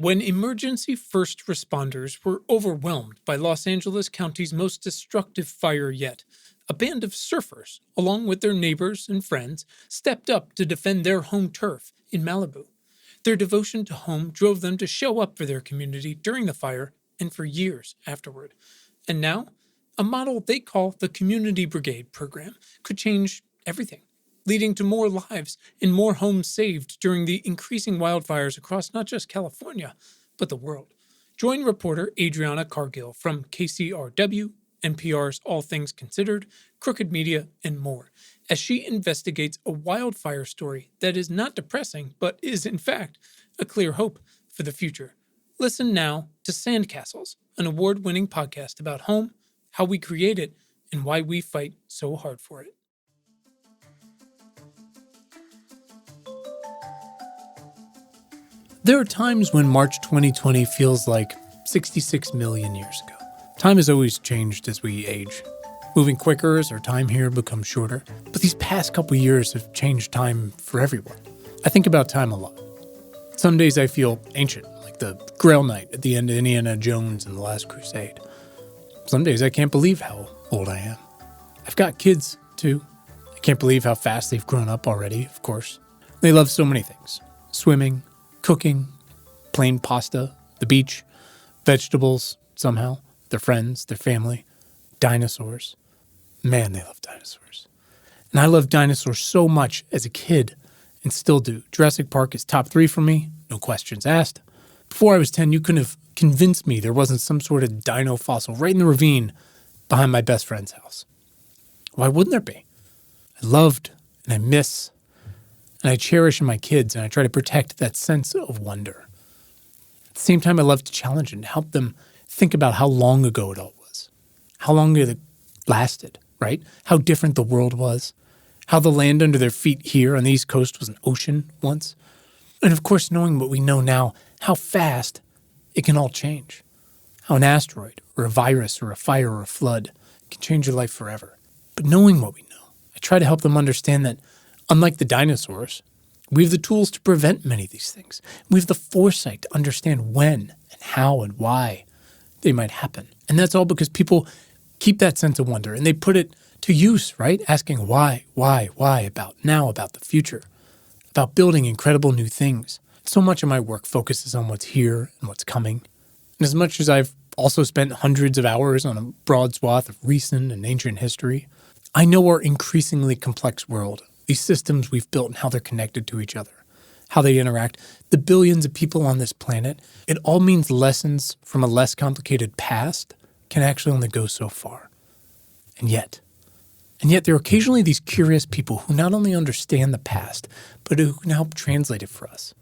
When emergency first responders were overwhelmed by Los Angeles County's most destructive fire yet, a band of surfers, along with their neighbors and friends, stepped up to defend their home turf in Malibu. Their devotion to home drove them to show up for their community during the fire and for years afterward. And now, a model they call the Community Brigade program could change everything, leading to more lives and more homes saved during the increasing wildfires across not just California, but the world. Join reporter Adriana Cargill from KCRW, NPR's All Things Considered, Crooked Media, and more, as she investigates a wildfire story that is not depressing, but is, in fact, a clear hope for the future. Listen now to Sandcastles, an award-winning podcast about home, how we create it, and why we fight so hard for it. There are times when March 2020 feels like 66 million years ago. Time has always changed as we age, moving quicker as our time here becomes shorter. But these past couple years have changed time for everyone. I think about time a lot. Some days I feel ancient, like the Grail Knight at the end of Indiana Jones and the Last Crusade. Some days I can't believe how old I am. I've got kids, too. I can't believe how fast they've grown up already, of course. They love so many things. Swimming, cooking, plain pasta, the beach, vegetables, somehow, their friends, their family, dinosaurs. Man, they love dinosaurs. And I loved dinosaurs so much as a kid, and still do. Jurassic Park is top 3 for me, no questions asked. Before I was 10, you couldn't have convinced me there wasn't some sort of dino fossil right in the ravine behind my best friend's house. Why wouldn't there be? I loved, and I miss, and I cherish in my kids, and I try to protect that sense of wonder. At the same time, I love to challenge and help them think about how long ago it all was, how long it lasted, right? How different the world was, how the land under their feet here on the East Coast was an ocean once, and of course, knowing what we know now, how fast it can all change, how an asteroid or a virus or a fire or a flood can change your life forever. But knowing what we know, I try to help them understand that, unlike the dinosaurs, we have the tools to prevent many of these things. We have the foresight to understand when and how and why they might happen. And that's all because people keep that sense of wonder and they put it to use, right? Asking why, about now, about the future, about building incredible new things. So much of my work focuses on what's here and what's coming. And as much as I've also spent hundreds of hours on a broad swath of recent and ancient history, I know our increasingly complex world, these systems we've built and how they're connected to each other, how they interact, the billions of people on this planet, it all means lessons from a less complicated past can actually only go so far. And yet there are occasionally these curious people who not only understand the past, but who can help translate it for us,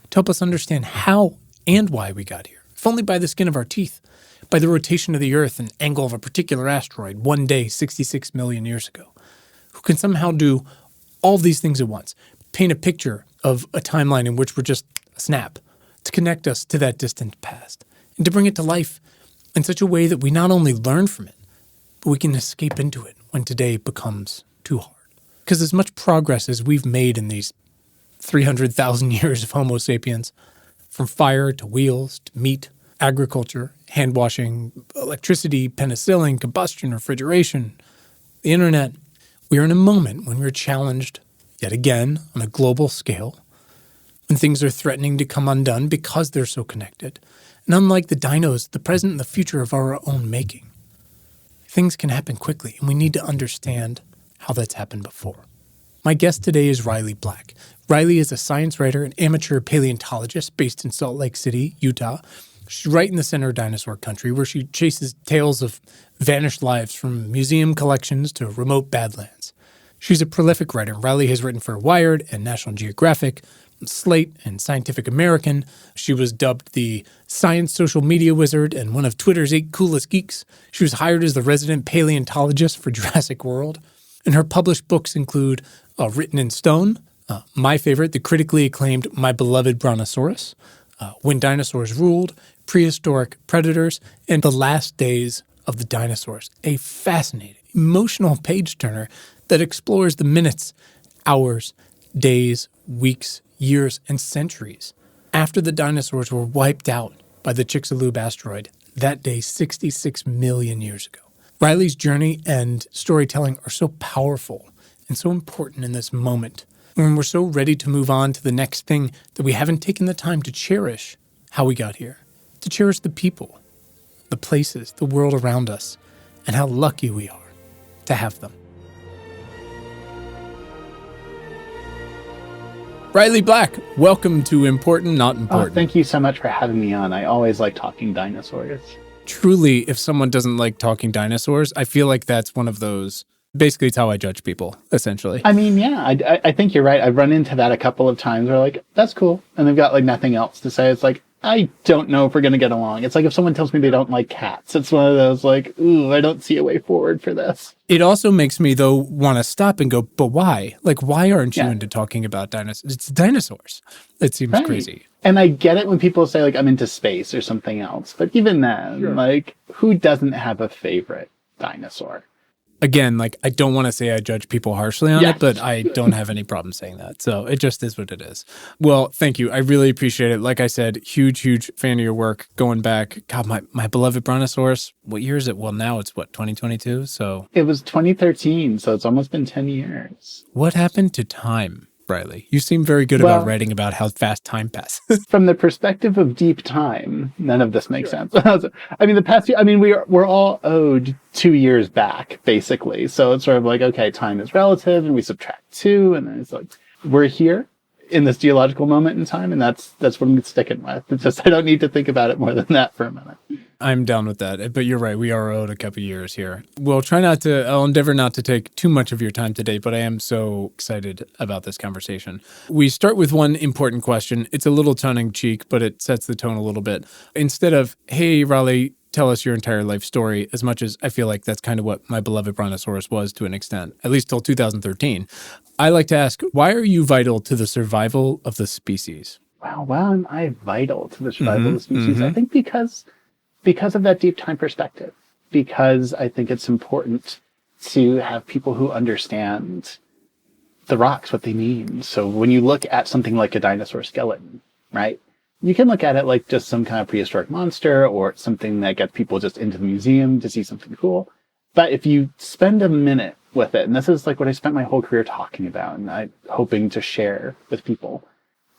to help us understand how and why we got here, if only by the skin of our teeth, by the rotation of the Earth and angle of a particular asteroid one day 66 million years ago, who can somehow do all these things at once, paint a picture of a timeline in which we're just a snap, to connect us to that distant past, and to bring it to life in such a way that we not only learn from it, but we can escape into it when today becomes too hard. Because as much progress as we've made in these 300,000 years of Homo sapiens, from fire to wheels to meat, agriculture, handwashing, electricity, penicillin, combustion, refrigeration, the internet, we are in a moment when we're challenged, yet again, on a global scale, when things are threatening to come undone because they're so connected. And unlike the dinos, the present and the future of our own making. Things can happen quickly, and we need to understand how that's happened before. My guest today is Riley Black. Riley is a science writer and amateur paleontologist based in Salt Lake City, Utah. She's right in the center of dinosaur country, where she chases tales of vanished lives from museum collections to remote badlands. She's a prolific writer. Riley has written for Wired and National Geographic, Slate, and Scientific American. She was dubbed the science social media wizard and one of Twitter's 8 coolest geeks. She was hired as the resident paleontologist for Jurassic World. And her published books include Written in Stone, my favorite, the critically acclaimed My Beloved Brontosaurus, When Dinosaurs Ruled, Prehistoric Predators, and The Last Days of the Dinosaurs, a fascinating, emotional page-turner that explores the minutes, hours, days, weeks, years, and centuries After the dinosaurs were wiped out by the Chicxulub asteroid, that day 66 million years ago. Riley's journey and storytelling are so powerful and so important in this moment when we're so ready to move on to the next thing that we haven't taken the time to cherish how we got here, to cherish the people, the places, the world around us, and how lucky we are to have them. Riley Black, welcome to Important Not Important. Oh, thank you so much for having me on. I always like talking dinosaurs. Truly, if someone doesn't like talking dinosaurs, I feel like that's one of those. Basically, it's how I judge people, essentially. I mean, yeah, I think you're right. I've run into that a couple of times where like, that's cool. And they've got like nothing else to say. It's like, I don't know if we're going to get along. It's like if someone tells me they don't like cats, it's one of those like, ooh, I don't see a way forward for this. It also makes me, though, want to stop and go, but why? Like, why aren't you into talking about dinosaurs? It's dinosaurs. It seems crazy. And I get it when people say, like, I'm into space or something else. But even then, like, who doesn't have a favorite dinosaur? Again, like, I don't want to say I judge people harshly on it, but I don't have any problem saying that. So it just is what it is. Well, thank you. I really appreciate it. Like I said, huge fan of your work going back. God, my beloved Brontosaurus. What year is it? Well, now it's what, 2022? So it was 2013. So it's almost been 10 years. What happened to time, Riley? You seem very good about writing about how fast time passes. From the perspective of deep time, none of this makes sense. I mean, the past year, we're all owed 2 years back, basically. So it's sort of like, okay, time is relative, and we subtract 2, and then it's like, we're here in this geological moment in time, and that's what I'm sticking with. It's just, I don't need to think about it more than that for a minute. I'm down with that, but you're right. We are owed a couple years here. I'll endeavor not to take too much of your time today, but I am so excited about this conversation. We start with one important question. It's a little tongue-in-cheek, but it sets the tone a little bit. Instead of, hey, Raleigh, tell us your entire life story, as much as I feel like that's kind of what my beloved Brontosaurus was to an extent, at least till 2013. I like to ask, why are you vital to the survival of the species? Wow, why am I vital to the survival of the species? I think because of that deep time perspective, because I think it's important to have people who understand the rocks, what they mean. So when you look at something like a dinosaur skeleton, right, you can look at it like just some kind of prehistoric monster or something that gets people just into the museum to see something cool. But if you spend a minute with it, and this is like what I spent my whole career talking about and I'm hoping to share with people,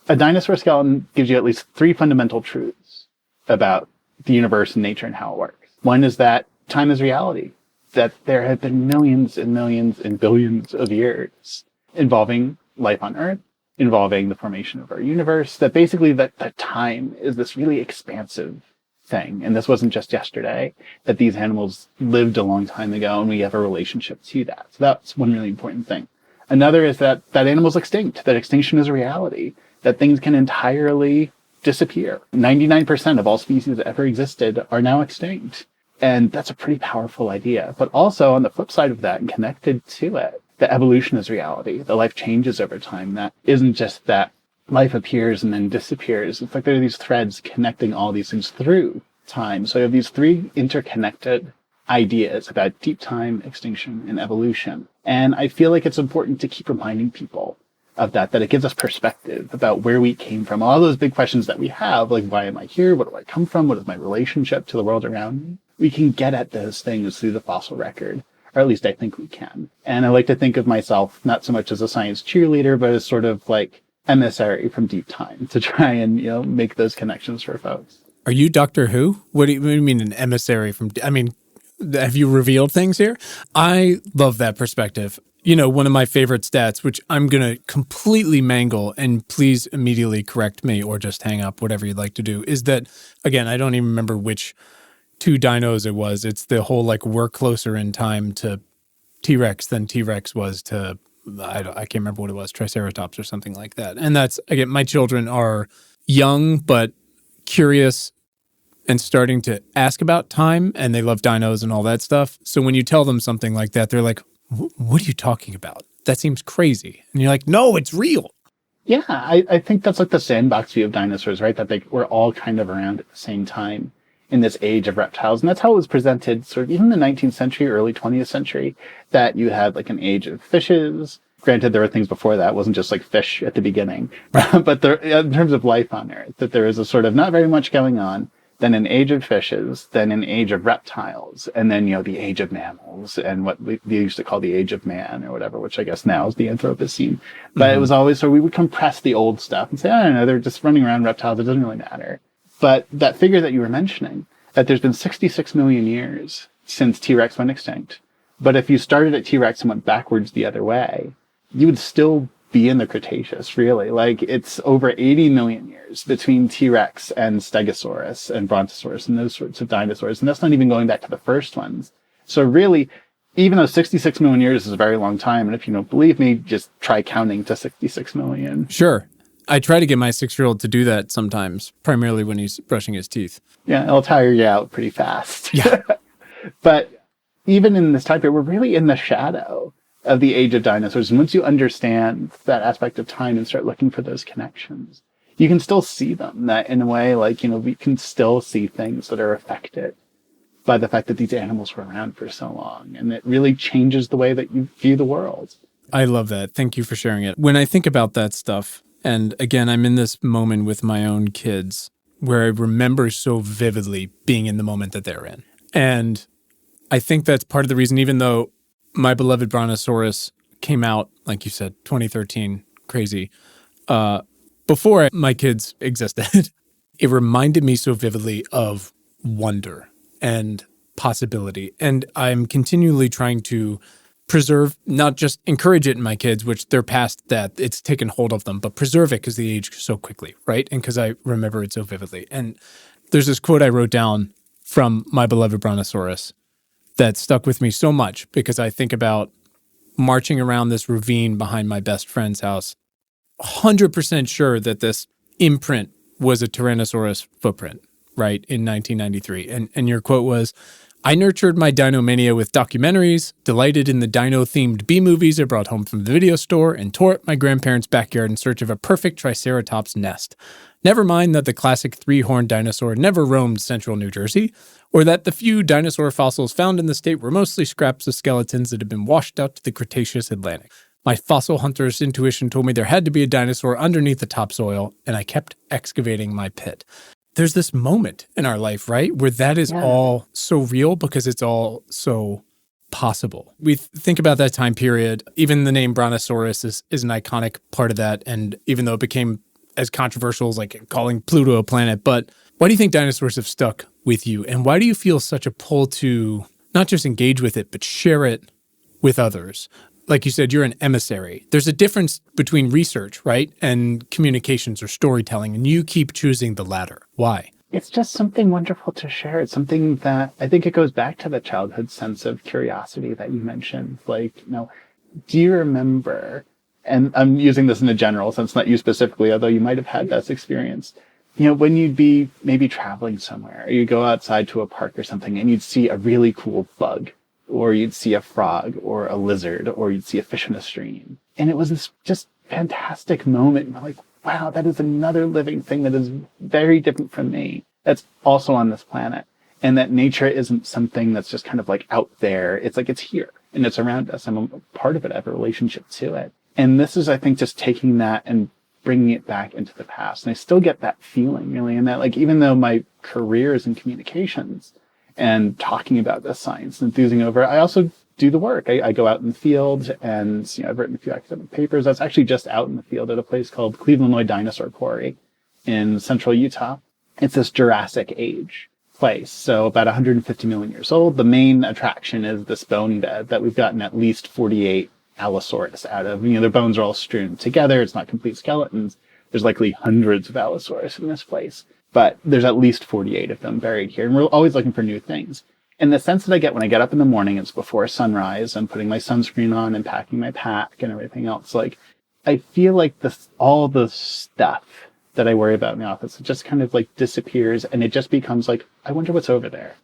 a dinosaur skeleton gives you at least 3 fundamental truths about the universe and nature and how it works. One is that time is reality, that there have been millions and millions and billions of years involving life on Earth, involving the formation of our universe, that basically that time is this really expansive thing. And this wasn't just yesterday, that these animals lived a long time ago and we have a relationship to that. So that's one really important thing. Another is that animals extinct, that extinction is a reality, that things can entirely disappear. 99% of all species that ever existed are now extinct. And that's a pretty powerful idea. But also on the flip side of that and connected to it, that evolution is reality, that life changes over time. That isn't just that life appears and then disappears. It's like there are these threads connecting all these things through time. So you have these 3 interconnected ideas about deep time, extinction, and evolution. And I feel like it's important to keep reminding people of that it gives us perspective about where we came from. All those big questions that we have, like, why am I here? What do I come from? What is my relationship to the world around me? We can get at those things through the fossil record, or at least I think we can. And I like to think of myself not so much as a science cheerleader, but as sort of like emissary from deep time to try and, make those connections for folks. Are you Doctor Who? What do you mean an emissary from, have you revealed things here? I love that perspective. One of my favorite stats, which I'm going to completely mangle, and please immediately correct me or just hang up, whatever you'd like to do, is that, again, I don't even remember which 2 dinos it was. It's the whole, like, we're closer in time to T-Rex than T-Rex was to, I can't remember what it was, Triceratops or something like that. And that's, again, my children are young but curious and starting to ask about time, and they love dinos and all that stuff. So when you tell them something like that, they're like, what are you talking about? That seems crazy. And you're like, no, it's real. Yeah, I think that's like the sandbox view of dinosaurs, right? That they were all kind of around at the same time in this age of reptiles. And that's how it was presented sort of even in the 19th century, early 20th century, that you had like an age of fishes, Granted, there were things before that. It wasn't just like fish at the beginning. But there, in terms of life on Earth, that there is a sort of not very much going on, then an age of fishes, then an age of reptiles, and then, the age of mammals, and what they used to call the age of man or whatever, which I guess now is the Anthropocene. But it was always, so we would compress the old stuff and say, I don't know, they're just running around reptiles. It doesn't really matter. But that figure that you were mentioning, that there's been 66 million years since T-Rex went extinct. But if you started at T-Rex and went backwards the other way, you would still be in the Cretaceous, really. Like, it's over 80 million years between T-Rex and Stegosaurus and Brontosaurus and those sorts of dinosaurs. And that's not even going back to the first ones. So really, even though 66 million years is a very long time, and if you don't believe me, just try counting to 66 million. Sure. I try to get my 6-year-old to do that sometimes, primarily when he's brushing his teeth. Yeah, it'll tire you out pretty fast. Yeah. But even in this time period, we're really in the shadow of the age of dinosaurs. And once you understand that aspect of time and start looking for those connections, you can still see them. That in a way, like, we can still see things that are affected by the fact that these animals were around for so long. And it really changes the way that you view the world. I love that. Thank you for sharing it. When I think about that stuff, and again, I'm in this moment with my own kids where I remember so vividly being in the moment that they're in. And I think that's part of the reason, even though my beloved Brontosaurus came out, like you said, 2013, crazy, before my kids existed, it reminded me so vividly of wonder and possibility. And I'm continually trying to preserve, not just encourage it in my kids, which they're past that, it's taken hold of them, but preserve it because they age so quickly, right? And because I remember it so vividly. And there's this quote I wrote down from my beloved Brontosaurus that stuck with me so much because I think about marching around this ravine behind my best friend's house, 100% sure that this imprint was a Tyrannosaurus footprint, right, in 1993. And your quote was, I nurtured my dinomania with documentaries, delighted in the dino-themed B-movies I brought home from the video store, and tore up my grandparents' backyard in search of a perfect Triceratops nest. Never mind that the classic 3-horned dinosaur never roamed central New Jersey, or that the few dinosaur fossils found in the state were mostly scraps of skeletons that had been washed out to the Cretaceous Atlantic. My fossil hunter's intuition told me there had to be a dinosaur underneath the topsoil, and I kept excavating my pit. There's this moment in our life, right, where that is all so real because it's all so possible. We think about that time period. Even the name Brontosaurus is an iconic part of that. And even though it became as controversial as like calling Pluto a planet, but why do you think dinosaurs have stuck with you? And why do you feel such a pull to not just engage with it, but share it with others? Like you said, you're an emissary. There's a difference between research, right, and communications or storytelling, and you keep choosing the latter. Why? It's just something wonderful to share. It's something that I think it goes back to the childhood sense of curiosity that you mentioned. Like, do you remember, and I'm using this in a general sense, not you specifically, although you might have had this experience, when you'd be maybe traveling somewhere, or you go outside to a park or something, and you'd see a really cool bug, or you'd see a frog or a lizard, or you'd see a fish in a stream. And it was this just fantastic moment. You're like, wow, that is another living thing that is very different from me, that's also on this planet. And that nature isn't something that's just kind of like out there. It's like it's here and it's around us. I'm a part of it. I have a relationship to it. And this is, I think, just taking that and bringing it back into the past. And I still get that feeling, really. And that, like, even though my career is in communications, and talking about this science, enthusing over it, I also do the work. I go out in the field and, I've written a few academic papers. I was actually just out in the field at a place called Cleveland Dinosaur Quarry in central Utah. It's this Jurassic Age place. So about 150 million years old. The main attraction is this bone bed that we've gotten at least 48 Allosaurus out of. Their bones are all strewn together. It's not complete skeletons. There's likely hundreds of Allosaurus in this place. But there's at least 48 of them buried here. And we're always looking for new things. And the sense that I get when I get up in the morning, it's before sunrise. I'm putting my sunscreen on and packing my pack and everything else. Like, I feel like all the stuff that I worry about in the office, it just kind of like disappears. And it just becomes like, I wonder what's over there.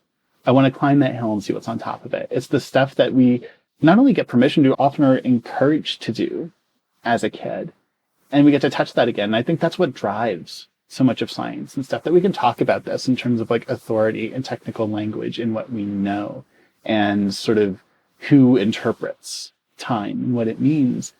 I want to climb that hill and see what's on top of it. It's the stuff that we not only get permission to, often are encouraged to do as a kid. And we get to touch that again. And I think that's what drives so much of science and stuff, that we can talk about this in terms of like authority and technical language in what we know and sort of who interprets time and what it means.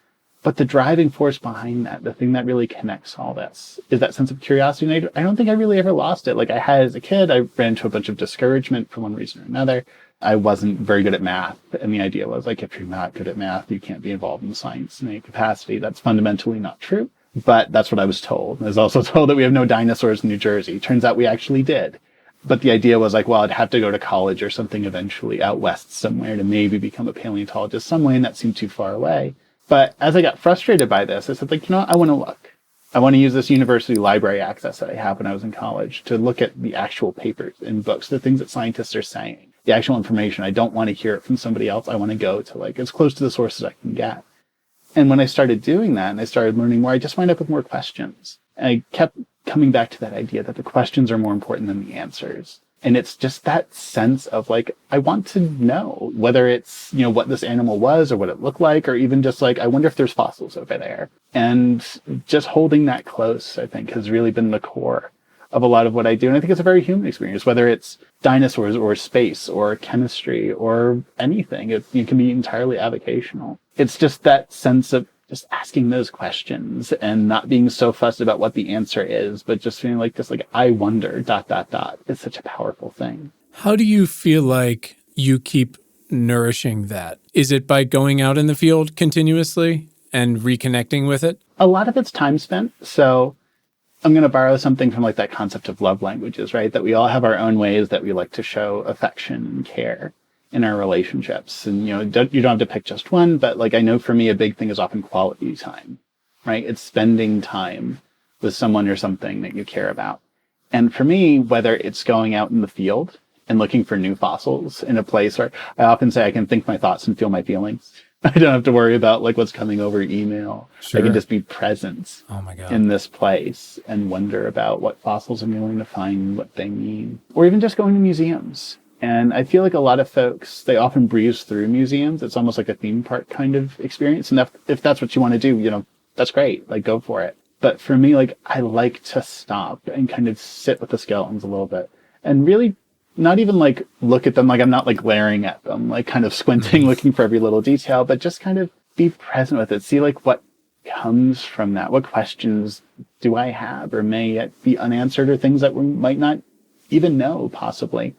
But the driving force behind that, the thing that really connects all this, is that sense of curiosity. And I don't think I really ever lost it. Like I had as a kid, I ran into a bunch of discouragement for one reason or another. I wasn't very good at math. And the idea was like, if you're not good at math, you can't be involved in science in any capacity. That's fundamentally not true. But that's what I was told. I was also told that we have no dinosaurs in New Jersey. Turns out we actually did. But the idea was like, well, I'd have to go to college or something eventually out west somewhere to maybe become a paleontologist somewhere, and that seemed too far away. But as I got frustrated by this, I said, like, I want to look. I want to use this university library access that I have when I was in college to look at the actual papers and books, the things that scientists are saying, the actual information. I don't want to hear it from somebody else. I want to go to like as close to the sources I can get. And when I started doing that and I started learning more, I just wind up with more questions. And I kept coming back to that idea that the questions are more important than the answers. And it's just that sense of like, I want to know whether it's, what this animal was or what it looked like, or even just like, I wonder if there's fossils over there. And just holding that close, I think, has really been the core of a lot of what I do. And I think it's a very human experience, whether it's dinosaurs or space or chemistry or anything. It can be entirely avocational. It's just that sense of just asking those questions and not being so fussed about what the answer is, but just feeling like, I wonder, ... It's such a powerful thing. How do you feel like you keep nourishing that? Is it by going out in the field continuously and reconnecting with it? A lot of it's time spent. So I'm going to borrow something from like that concept of love languages, right? That we all have our own ways that we like to show affection and care in our relationships. And, you don't have to pick just one, but like, I know for me, a big thing is often quality time, right? It's spending time with someone or something that you care about. And for me, whether it's going out in the field and looking for new fossils in a place where I often say I can think my thoughts and feel my feelings. I don't have to worry about like what's coming over email. Sure. I can just be present God. in this place and wonder about what fossils I'm going to find, what they mean, or even just going to museums. And I feel like a lot of folks, they often breeze through museums. It's almost like a theme park kind of experience. And if that's what you want to do, that's great. Like, go for it. But for me, like, I like to stop and kind of sit with the skeletons a little bit and really not even like look at them. Like, I'm not like glaring at them, like kind of squinting, looking for every little detail, but just kind of be present with it. See like what comes from that. What questions do I have or may yet be unanswered, or things that we might not even know possibly.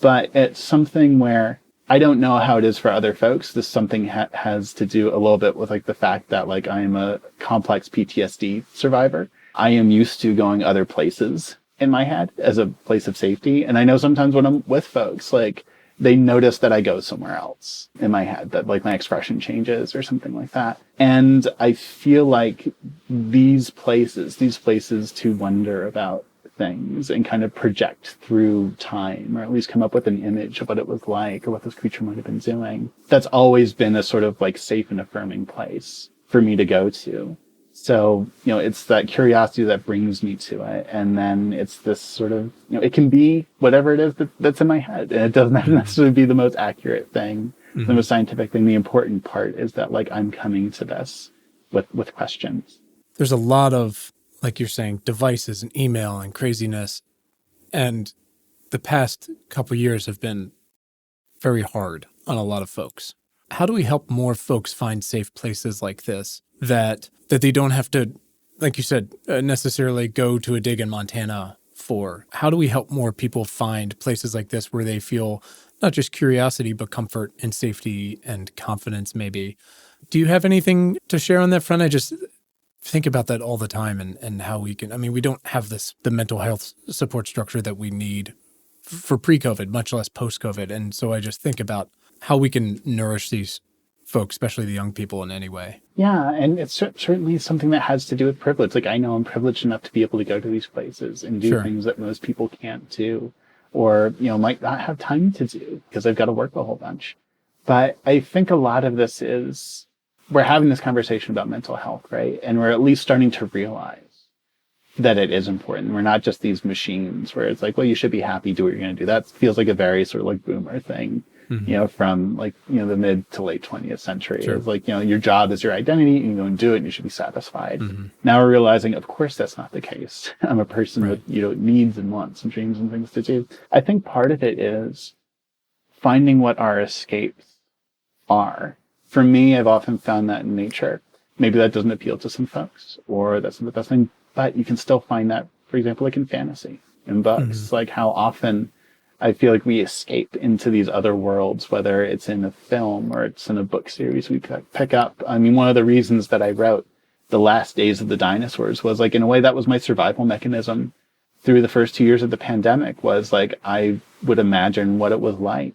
But it's something where I don't know how it is for other folks. This something has to do a little bit with like the fact that like I am a complex PTSD survivor. I am used to going other places in my head as a place of safety. And I know sometimes when I'm with folks, like they notice that I go somewhere else in my head, that like my expression changes or something like that. And I feel like these places to wonder about things and kind of project through time, or at least come up with an image of what it was like or what this creature might have been doing. That's always been a sort of like safe and affirming place for me to go to. So, it's that curiosity that brings me to it. And then it's this sort of, it can be whatever it is that's in my head. And it doesn't have to necessarily be the most accurate thing, the most scientific thing. The important part is that like I'm coming to this with questions. There's a lot of, like you're saying, devices and email and craziness. And the past couple of years have been very hard on a lot of folks. How do we help more folks find safe places like this that they don't have to, like you said, necessarily go to a dig in Montana for? How do we help more people find places like this where they feel not just curiosity, but comfort and safety and confidence maybe? Do you have anything to share on that front? I just think about that all the time and how we can, we don't have the mental health support structure that we need for pre-COVID, much less post-COVID. And so I just think about how we can nourish these folks, especially the young people, in any way. Yeah, and it's certainly something that has to do with privilege. Like, I know I'm privileged enough to be able to go to these places and do things that most people can't do, or, might not have time to do because they've got to work a whole bunch. But I think a lot of this is, we're having this conversation about mental health, right? And we're at least starting to realize that it is important. We're not just these machines where it's like, well, you should be happy, do what you're going to do. That feels like a very sort of like boomer thing. From like, the mid to late 20th century. Sure. It's like, your job is your identity, and you go and do it, and you should be satisfied. Now we're realizing, of course, that's not the case. I'm a person with, needs and wants and dreams and things to do. I think part of it is finding what our escapes are. For me, I've often found that in nature. maybe that doesn't appeal to some folks, or that's not the best thing, but you can still find that, for example, like in fantasy, in books, like how often I feel like we escape into these other worlds, whether it's in a film or it's in a book series we pick up. I mean, one of the reasons that I wrote The Last Days of the Dinosaurs was like, in a way, that was my survival mechanism through the first 2 years of the pandemic, was like, I would imagine what it was like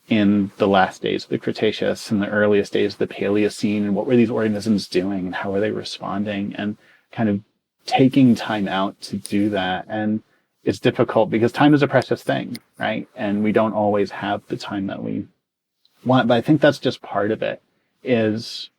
in the last days of the Cretaceous and the earliest days of the Paleocene, and what were these organisms doing and how were they responding, and kind of taking time out to do that. And it's difficult because time is a precious thing, right? And we don't always have the time that we want. But I think that's just part of it, is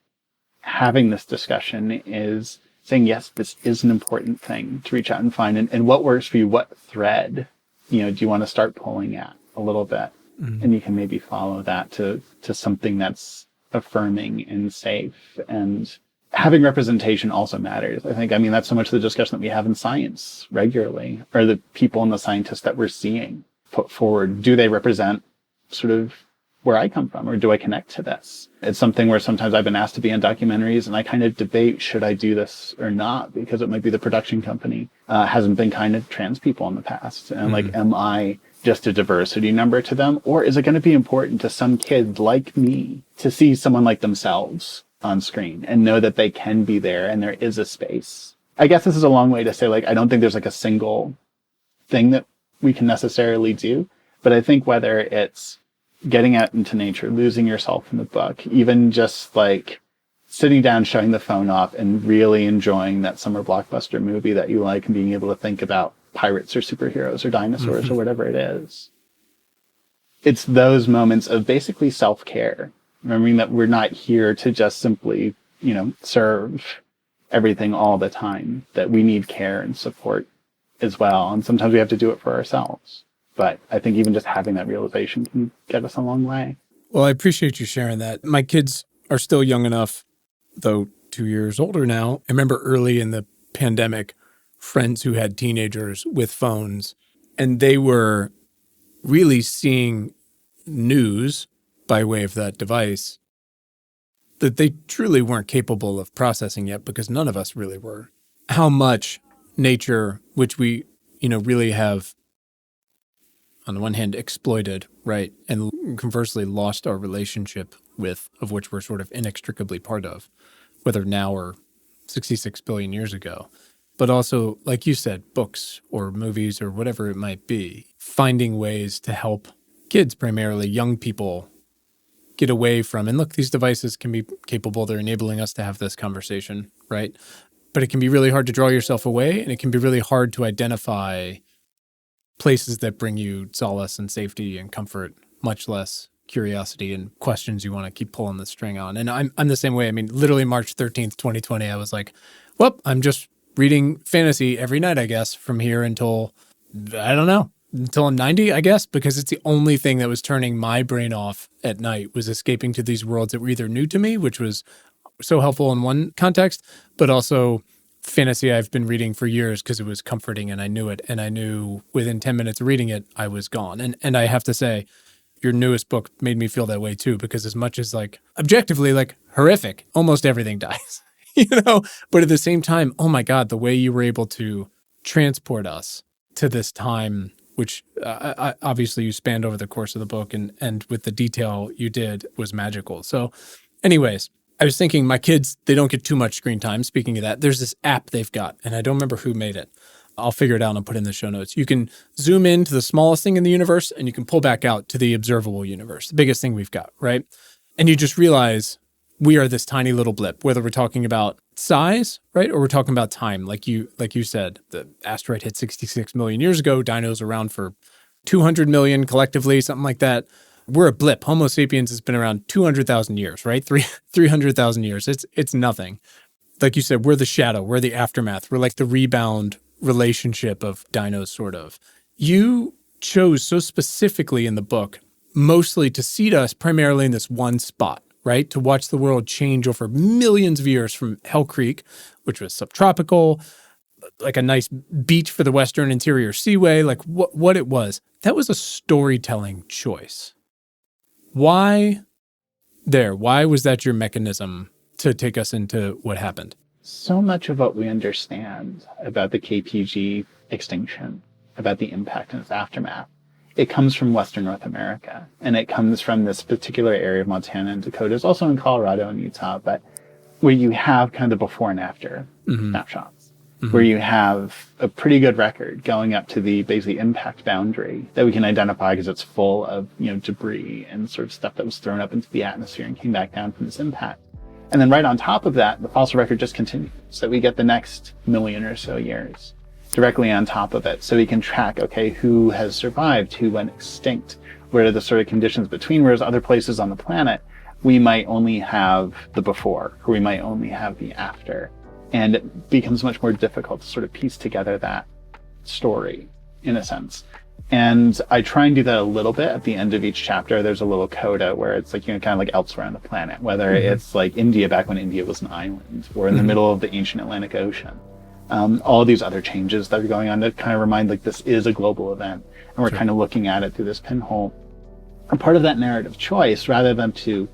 having this discussion, is saying, yes, this is an important thing to reach out and find. And what works for you? What thread, do you want to start pulling at a little bit? Mm-hmm. And you can maybe follow that to something that's affirming and safe. And having representation also matters. I think, that's so much of the discussion that we have in science regularly, or the people and the scientists that we're seeing put forward. Do they represent sort of where I come from, or do I connect to this? It's something where sometimes I've been asked to be in documentaries, and I kind of debate, should I do this or not? Because it might be the production company hasn't been kind to trans people in the past. And like, am I just a diversity number to them? Or is it going to be important to some kid like me to see someone like themselves on screen and know that they can be there and there is a space? I guess this is a long way to say, like, I don't think there's like a single thing that we can necessarily do, but I think whether it's getting out into nature, losing yourself in the book, even just like sitting down, shutting the phone off and really enjoying that summer blockbuster movie that you like, and being able to think about pirates or superheroes or dinosaurs or whatever it is. It's those moments of basically self-care, remembering that we're not here to just simply, serve everything all the time, that we need care and support as well. And sometimes we have to do it for ourselves. But I think even just having that realization can get us a long way. Well, I appreciate you sharing that. My kids are still young enough, though 2 years older now. I remember early in the pandemic, friends who had teenagers with phones, and they were really seeing news by way of that device that they truly weren't capable of processing yet, because none of us really were. How much nature, which we, really have, on the one hand, exploited, right, and conversely lost our relationship with, of which we're sort of inextricably part of, whether now or 66 billion years ago. But also, like you said, books or movies or whatever it might be, finding ways to help kids, primarily young people, get away from, and look, these devices can be capable, they're enabling us to have this conversation, right? But it can be really hard to draw yourself away, and it can be really hard to identify places that bring you solace and safety and comfort, much less curiosity and questions you want to keep pulling the string on. And I'm the same way. Literally March 13th, 2020, I was like, well, I'm just reading fantasy every night, I guess, from here until, I don't know, until I'm 90, I guess, because it's the only thing that was turning my brain off at night, was escaping to these worlds that were either new to me, which was so helpful in one context, but also fantasy I've been reading for years because it was comforting and I knew it. And I knew within 10 minutes of reading it, I was gone. And I have to say, your newest book made me feel that way too, because as much as like objectively like horrific, almost everything dies, but at the same time, oh my God, the way you were able to transport us to this time, which obviously you spanned over the course of the book, and with the detail you did, was magical. So anyways, I was thinking my kids, they don't get too much screen time. Speaking of that, there's this app they've got, and I don't remember who made it. I'll figure it out and I'll put it in the show notes. You can zoom in to the smallest thing in the universe, and you can pull back out to the observable universe, the biggest thing we've got, right? And you just realize we are this tiny little blip, whether we're talking about size, right, or we're talking about time. Like you said, the asteroid hit 66 million years ago. Dinos around for 200 million collectively, something like that. We're a blip. Homo sapiens has been around 200,000 years, right? 300,000 years. It's nothing. Like you said, we're the shadow. We're the aftermath. We're like the rebound relationship of dinos, sort of. You chose so specifically in the book, mostly to seat us primarily in this one spot, right? To watch the world change over millions of years from Hell Creek, which was subtropical, like a nice beach for the Western Interior Seaway, like what it was. That was a storytelling choice. Why was that your mechanism to take us into what happened? So much of what we understand about the KPG extinction, about the impact and its aftermath, it comes from Western North America. And it comes from this particular area of Montana and Dakotas, also in Colorado and Utah, but where you have kind of the before and after snapshots, where you have a pretty good record going up to the basically impact boundary that we can identify because it's full of, debris and sort of stuff that was thrown up into the atmosphere and came back down from this impact. And then right on top of that, the fossil record just continues. So we get the next million or so years directly on top of it. So we can track, okay, who has survived, who went extinct, what are the sort of conditions between, whereas other places on the planet, we might only have the before, or we might only have the after. And it becomes much more difficult to sort of piece together that story, in a sense. And I try and do that a little bit at the end of each chapter. There's a little coda where it's like, kind of like elsewhere on the planet, whether it's like India back when India was an island, or in the middle of the ancient Atlantic Ocean. All these other changes that are going on that kind of remind like this is a global event. And we're kind of looking at it through this pinhole. And part of that narrative choice, rather than to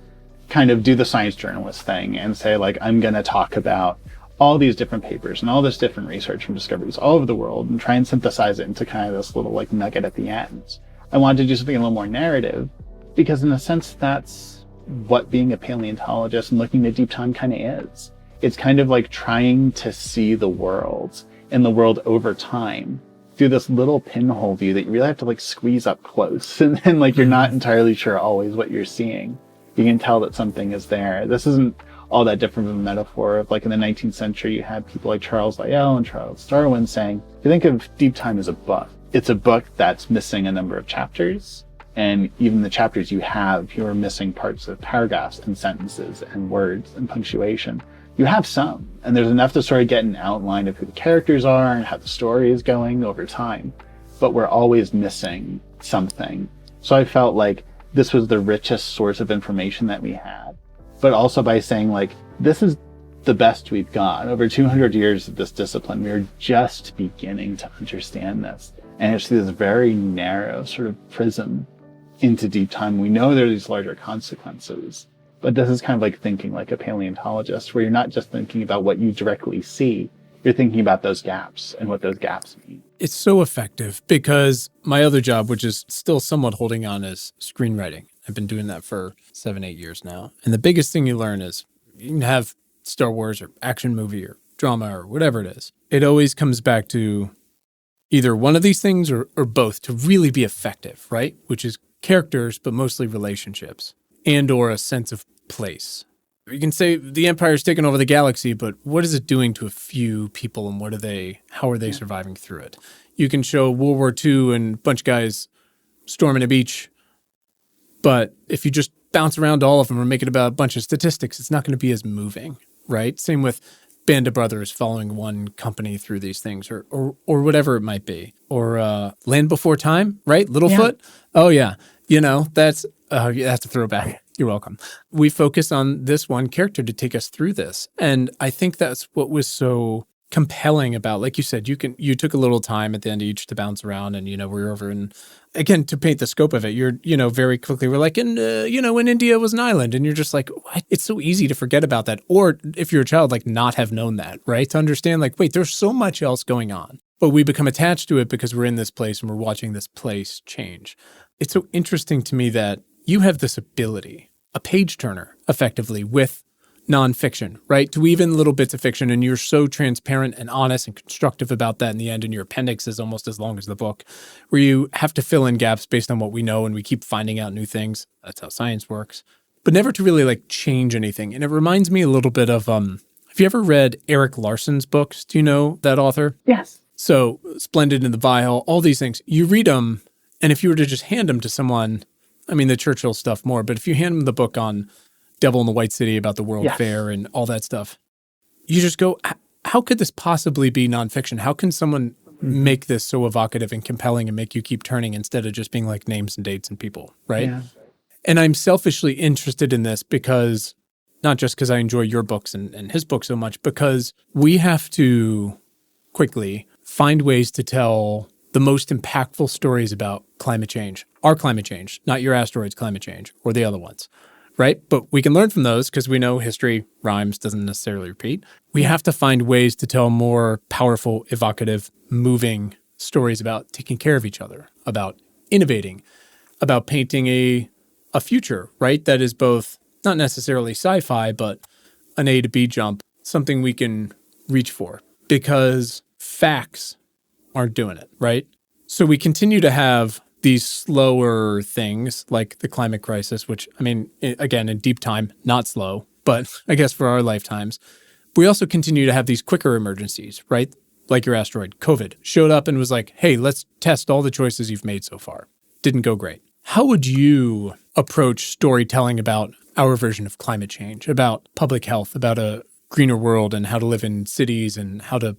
kind of do the science journalist thing and say like, I'm going to talk about all these different papers and all this different research and discoveries all over the world and try and synthesize it into kind of this little like nugget at the end. I wanted to do something a little more narrative because in a sense, that's what being a paleontologist and looking at deep time kind of is. It's kind of like trying to see the world and the world over time through this little pinhole view that you really have to like squeeze up close. And then like, you're not entirely sure always what you're seeing. You can tell that something is there. This isn't all that different from a metaphor of like in the 19th century, you had people like Charles Lyell and Charles Darwin saying, you think of deep time as a book. It's a book that's missing a number of chapters. And even the chapters you have, you're missing parts of paragraphs and sentences and words and punctuation. You have some, and there's enough to sort of get an outline of who the characters are and how the story is going over time. But we're always missing something. So I felt like this was the richest source of information that we had. But also by saying like, this is the best we've got. Over 200 years of this discipline, we're just beginning to understand this. And it's through this very narrow sort of prism into deep time. We know there are these larger consequences. But this is kind of like thinking like a paleontologist, where you're not just thinking about what you directly see, you're thinking about those gaps and what those gaps mean. It's so effective because my other job, which is still somewhat holding on, is screenwriting. I've been doing that for 7-8 years now. And the biggest thing you learn is you can have Star Wars or action movie or drama or whatever it is. It always comes back to either one of these things or both to really be effective, right? Which is characters, but mostly relationships and or a sense of place. You can say the Empire's taken over the galaxy, but what is it doing to a few people and how are they surviving through it? You can show World War II and a bunch of guys storming a beach, but if you just bounce around all of them or make it about a bunch of statistics, it's not going to be as moving, right? Same with Band of Brothers following one company through these things or whatever it might be. Or Land Before Time, right? Littlefoot? Yeah. Oh, yeah. That's a throwback. You're welcome. We focus on this one character to take us through this. And I think that's what was so compelling about, like you said, you took a little time at the end of each to bounce around and, we're over and again, to paint the scope of it, you're, very quickly, we're like, and, when India was an island and you're just like, what? It's so easy to forget about that. Or if you're a child, like not have known that, right? To understand like, wait, there's so much else going on, but we become attached to it because we're in this place and we're watching this place change. It's so interesting to me that you have this ability, a page turner, effectively, with nonfiction, right? To weave in little bits of fiction, and you're so transparent and honest and constructive about that in the end, and your appendix is almost as long as the book, where you have to fill in gaps based on what we know, and we keep finding out new things. That's how science works. But never to really, like, change anything. And it reminds me a little bit of, have you ever read Eric Larson's books? Do you know that author? Yes. So, Splendid in the Vial, all these things. You read them, and if you were to just hand them to someone, I mean, the Churchill stuff more, but if you hand them the book on Devil in the White City about the World Fair and all that stuff, you just go, how could this possibly be nonfiction? How can someone make this so evocative and compelling and make you keep turning instead of just being like names and dates and people, right? Yeah. And I'm selfishly interested in this because, not just because I enjoy your books and his book so much, because we have to quickly find ways to tell the most impactful stories about climate change, our climate change, not your asteroid's climate change or the other ones, right? But we can learn from those because we know history rhymes, doesn't necessarily repeat. We have to find ways to tell more powerful, evocative, moving stories about taking care of each other, about innovating, about painting a future, right? That is both not necessarily sci-fi, but an A to B jump, something we can reach for because facts aren't doing it, right? So we continue to have these slower things like the climate crisis, which, I mean, again, in deep time, not slow, but I guess for our lifetimes. We also continue to have these quicker emergencies, right? Like your asteroid, COVID, showed up and was like, hey, let's test all the choices you've made so far. Didn't go great. How would you approach storytelling about our version of climate change, about public health, about a greener world and how to live in cities and how to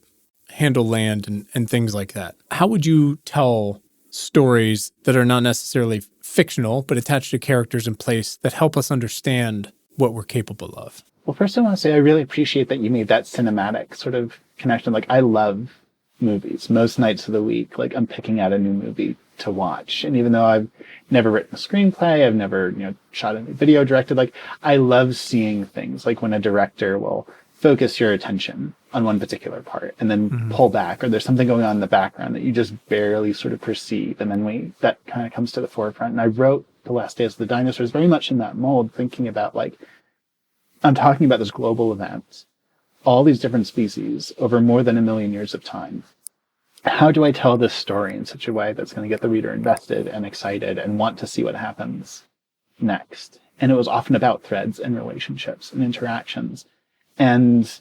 handle land and things like that? How would you tell stories that are not necessarily fictional, but attached to characters in place that help us understand what we're capable of? Well, first I want to say I really appreciate that you made that cinematic sort of connection. Like, I love movies. Most nights of the week, like, I'm picking out a new movie to watch. And even though I've never written a screenplay, I've never, shot any video directed, like, I love seeing things like when a director will focus your attention on one particular part and then pull back, or there's something going on in the background that you just barely sort of perceive. And then that kind of comes to the forefront. And I wrote The Last Days of the Dinosaurs very much in that mold, thinking about, like, I'm talking about this global event, all these different species over more than 1 million years of time. How do I tell this story in such a way that's going to get the reader invested and excited and want to see what happens next? And it was often about threads and relationships and interactions. And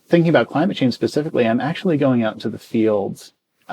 thinking about climate change specifically, I'm actually going out into the fields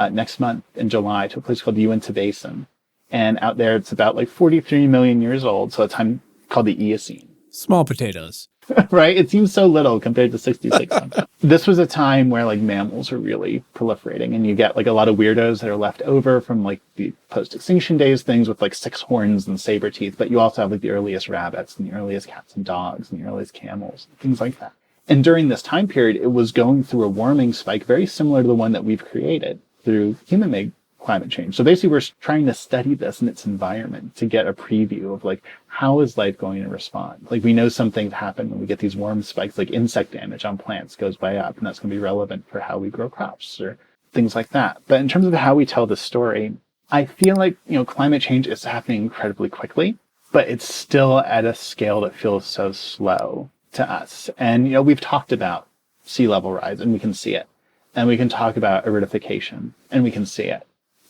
next month in July to a place called the Uinta Basin. And out there, it's about like 43 million years old. So a time called the Eocene. Small potatoes. Right? It seems so little compared to 66. This was a time where, like, mammals were really proliferating, and you get, like, a lot of weirdos that are left over from, like, the post-extinction days, things with, like, 6 horns and saber teeth, but you also have, like, the earliest rabbits and the earliest cats and dogs and the earliest camels, things like that. And during this time period, it was going through a warming spike very similar to the one that we've created through human-made climate change. So basically, we're trying to study this in its environment to get a preview of, like, how is life going to respond? Like, we know some things happen when we get these warm spikes, like insect damage on plants goes way up, and that's going to be relevant for how we grow crops or things like that. But in terms of how we tell the story, I feel like, climate change is happening incredibly quickly, but it's still at a scale that feels so slow to us. And, we've talked about sea level rise, and we can see it. And we can talk about aridification, and we can see it.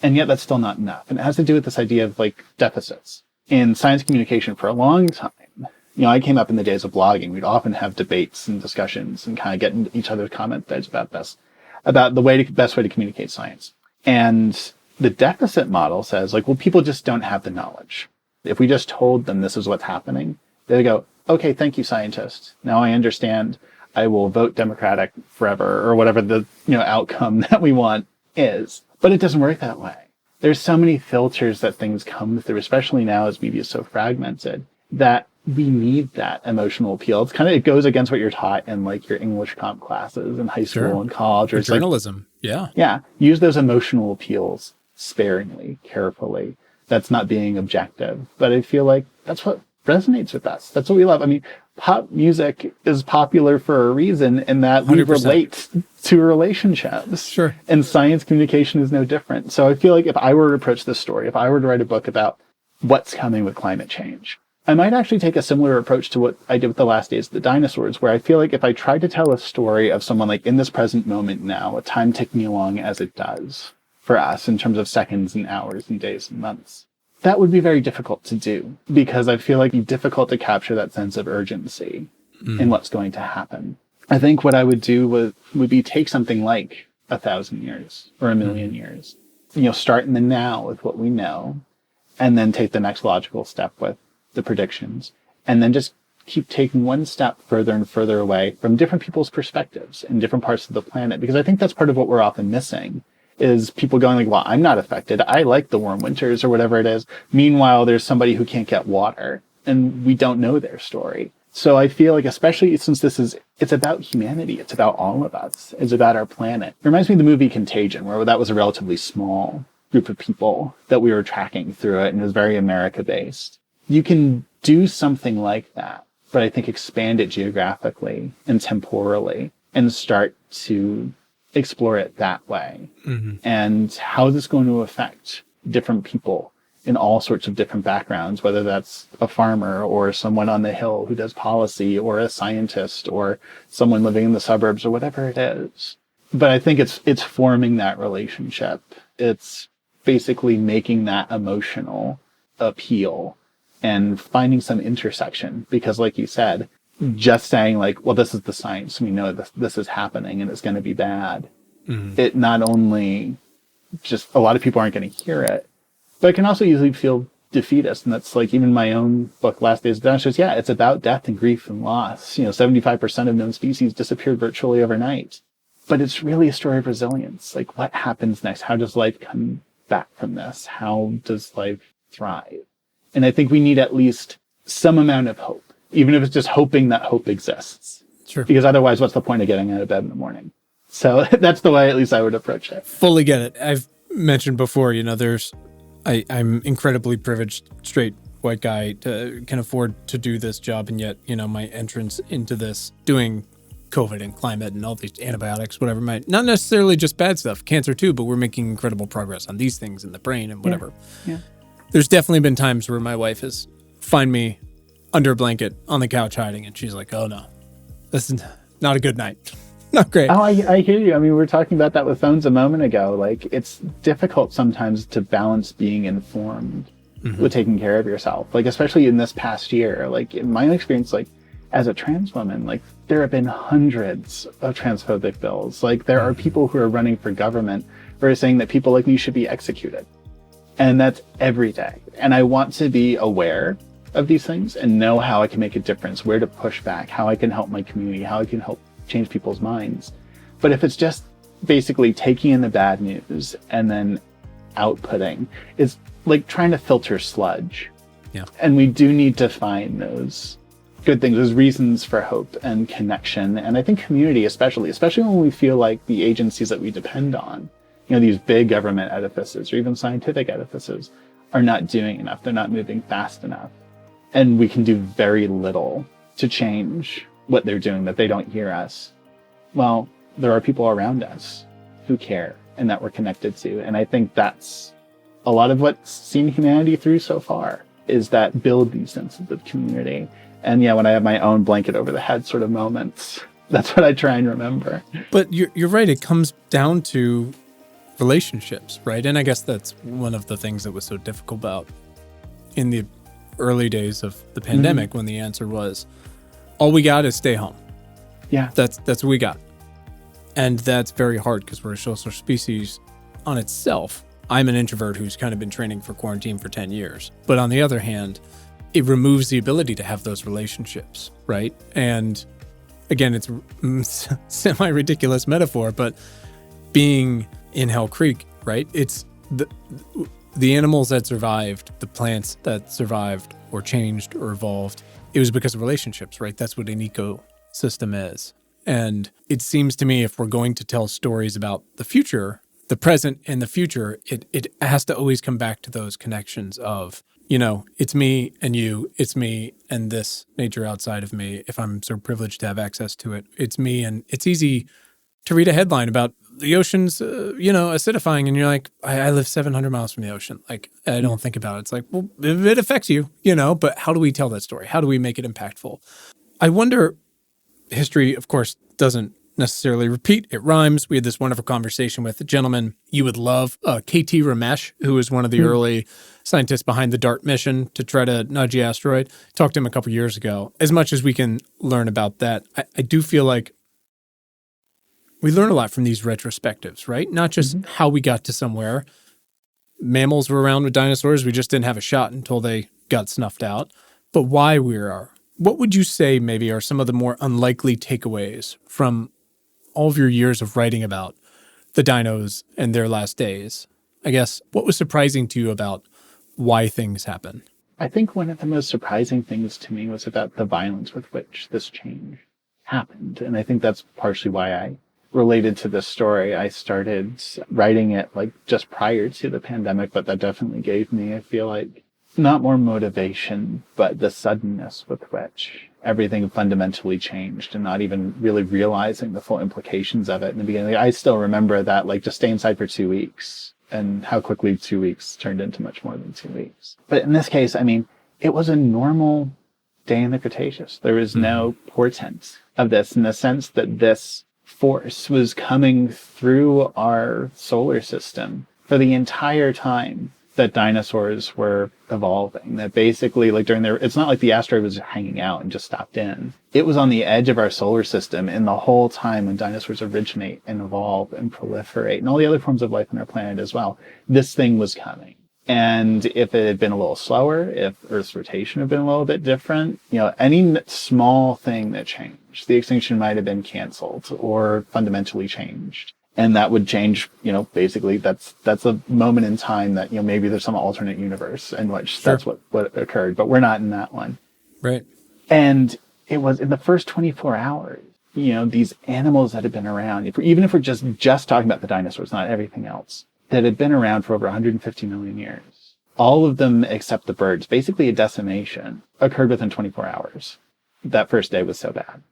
And yet that's still not enough. And it has to do with this idea of, like, deficits. In science communication for a long time, I came up in the days of blogging. We'd often have debates and discussions and kind of get into each other's comment threads about this, about the best way to communicate science. And the deficit model says, like, well, people just don't have the knowledge. If we just told them this is what's happening, they go, okay, thank you, scientist. Now I understand. I will vote Democratic forever, or whatever the outcome that we want is. But it doesn't work that way. There's so many filters that things come through, especially now as media is so fragmented, that we need that emotional appeal. It goes against what you're taught in, like, your English comp classes in high school and college. Or journalism. Like, yeah. Use those emotional appeals sparingly, carefully. That's not being objective. But I feel like that's what resonates with us. That's what we love. I mean, pop music is popular for a reason in that we 100%. relate to relationships. Sure. And science communication is no different. So I feel like if I were to approach this story, if I were to write a book about what's coming with climate change, I might actually take a similar approach to what I did with The Last Days of the Dinosaurs, where I feel like if I tried to tell a story of someone, like, in this present moment now, a time ticking along as it does for us in terms of seconds and hours and days and months, that would be very difficult to do, because I feel like it'd be difficult to capture that sense of urgency in what's going to happen. I think what I would do would be take something like 1,000 years or 1,000,000 years, start in the now with what we know, and then take the next logical step with the predictions, and then just keep taking one step further and further away from different people's perspectives in different parts of the planet. Because I think that's part of what we're often missing, is people going like, well, I'm not affected. I like the warm winters or whatever it is. Meanwhile, there's somebody who can't get water, and we don't know their story. So I feel like, especially since it's about humanity, it's about all of us, it's about our planet. It reminds me of the movie Contagion, where that was a relatively small group of people that we were tracking through it, and it was very America-based. You can do something like that but I think expand it geographically and temporally and start to explore it that way. And how is this going to affect different people in all sorts of different backgrounds, whether that's a farmer or someone on the hill who does policy or a scientist or someone living in the suburbs or whatever it is. But I think it's forming that relationship. It's basically making that emotional appeal and finding some intersection. Because like you said, just saying like, well, this is the science, we know this is happening and it's going to be bad. It not only just, a lot of people aren't going to hear it, but it can also easily feel defeatist. And that's like even my own book, Last Days of Dinosaurs. Yeah, it's about death and grief and loss. 75% of known species disappeared virtually overnight. But it's really a story of resilience. Like, what happens next? How does life come back from this? How does life thrive? And I think we need at least some amount of hope, even if it's just hoping that hope exists. Sure. Because otherwise, what's the point of getting out of bed in the morning? So that's the way at least I would approach it. Fully get it. I've mentioned before, I'm incredibly privileged, straight white guy, can afford to do this job. And yet, my entrance into this, doing COVID and climate and all these antibiotics, whatever, not necessarily just bad stuff, cancer too, but we're making incredible progress on these things in the brain and whatever. Yeah. There's definitely been times where my wife has find me under a blanket on the couch hiding, and she's like, oh no, this is not a good night. Not great. Oh, I hear you. I mean, we were talking about that with phones a moment ago. Like, it's difficult sometimes to balance being informed with taking care of yourself. Like, especially in this past year, like in my own experience, like as a trans woman, like there have been hundreds of transphobic bills. Like there are people who are running for government who are saying that people like me should be executed. And that's every day. And I want to be aware of these things and know how I can make a difference, where to push back, how I can help my community, how I can help change people's minds. But if it's just basically taking in the bad news and then outputting, it's like trying to filter sludge. Yeah. And we do need to find those good things, those reasons for hope and connection. And I think community, especially when we feel like the agencies that we depend on, these big government edifices or even scientific edifices are not doing enough. They're not moving fast enough. And we can do very little to change what they're doing, that they don't hear us. Well, there are people around us who care and that we're connected to. And I think that's a lot of what's seen humanity through so far, is that build these senses of community. And yeah, when I have my own blanket over the head sort of moments, that's what I try and remember. But you're right. It comes down to relationships, right? And I guess that's one of the things that was so difficult about in the early days of the pandemic, when the answer was, all we got is stay home. Yeah. That's what we got. And that's very hard because we're a social species on itself. I'm an introvert who's kind of been training for quarantine for 10 years. But on the other hand, it removes the ability to have those relationships, right? And again, it's a semi-ridiculous metaphor, but being in Hell Creek, right? It's the animals that survived, the plants that survived or changed or evolved, it was because of relationships, right? That's what an ecosystem is. And it seems to me if we're going to tell stories about the future, the present and the future, it has to always come back to those connections of, it's me and you, it's me and this nature outside of me. If I'm so privileged to have access to it, it's me. And it's easy to read a headline about the ocean's, acidifying. And you're like, I live 700 miles from the ocean. Like, I don't think about it. It's like, well, it affects you, but how do we tell that story? How do we make it impactful? I wonder, history, of course, doesn't necessarily repeat. It rhymes. We had this wonderful conversation with a gentleman you would love, KT Ramesh, who was one of the early scientists behind the DART mission to try to nudge the asteroid. Talked to him a couple years ago. As much as we can learn about that, I do feel like we learn a lot from these retrospectives, right? Not just how we got to somewhere. Mammals were around with dinosaurs. We just didn't have a shot until they got snuffed out. But why we are. What would you say maybe are some of the more unlikely takeaways from all of your years of writing about the dinos and their last days? I guess, what was surprising to you about why things happen? I think one of the most surprising things to me was about the violence with which this change happened. And I think that's partially why I related to this story. I started writing it like just prior to the pandemic, but that definitely gave me, I feel like, not more motivation, but the suddenness with which everything fundamentally changed and not even really realizing the full implications of it in the beginning. I still remember that, like, just stay inside for 2 weeks and how quickly 2 weeks turned into much more than 2 weeks. But in this case, I mean, it was a normal day in the Cretaceous. There was no portent of this in the sense that this force was coming through our solar system for the entire time that dinosaurs were evolving. That basically, like, during it's not like the asteroid was hanging out and just stopped in. It was on the edge of our solar system, and the whole time when dinosaurs originate and evolve and proliferate, and all the other forms of life on our planet as well, this thing was coming. And if it had been a little slower, if Earth's rotation had been a little bit different, any small thing that changed, the extinction might have been canceled or fundamentally changed. And that would change, basically that's a moment in time that, maybe there's some alternate universe in which that's what occurred, but we're not in that one. Right. And it was in the first 24 hours, these animals that had been around, even if we're just talking about the dinosaurs, not everything else, that had been around for over 150 million years. All of them except the birds, basically a decimation, occurred within 24 hours. That first day was so bad.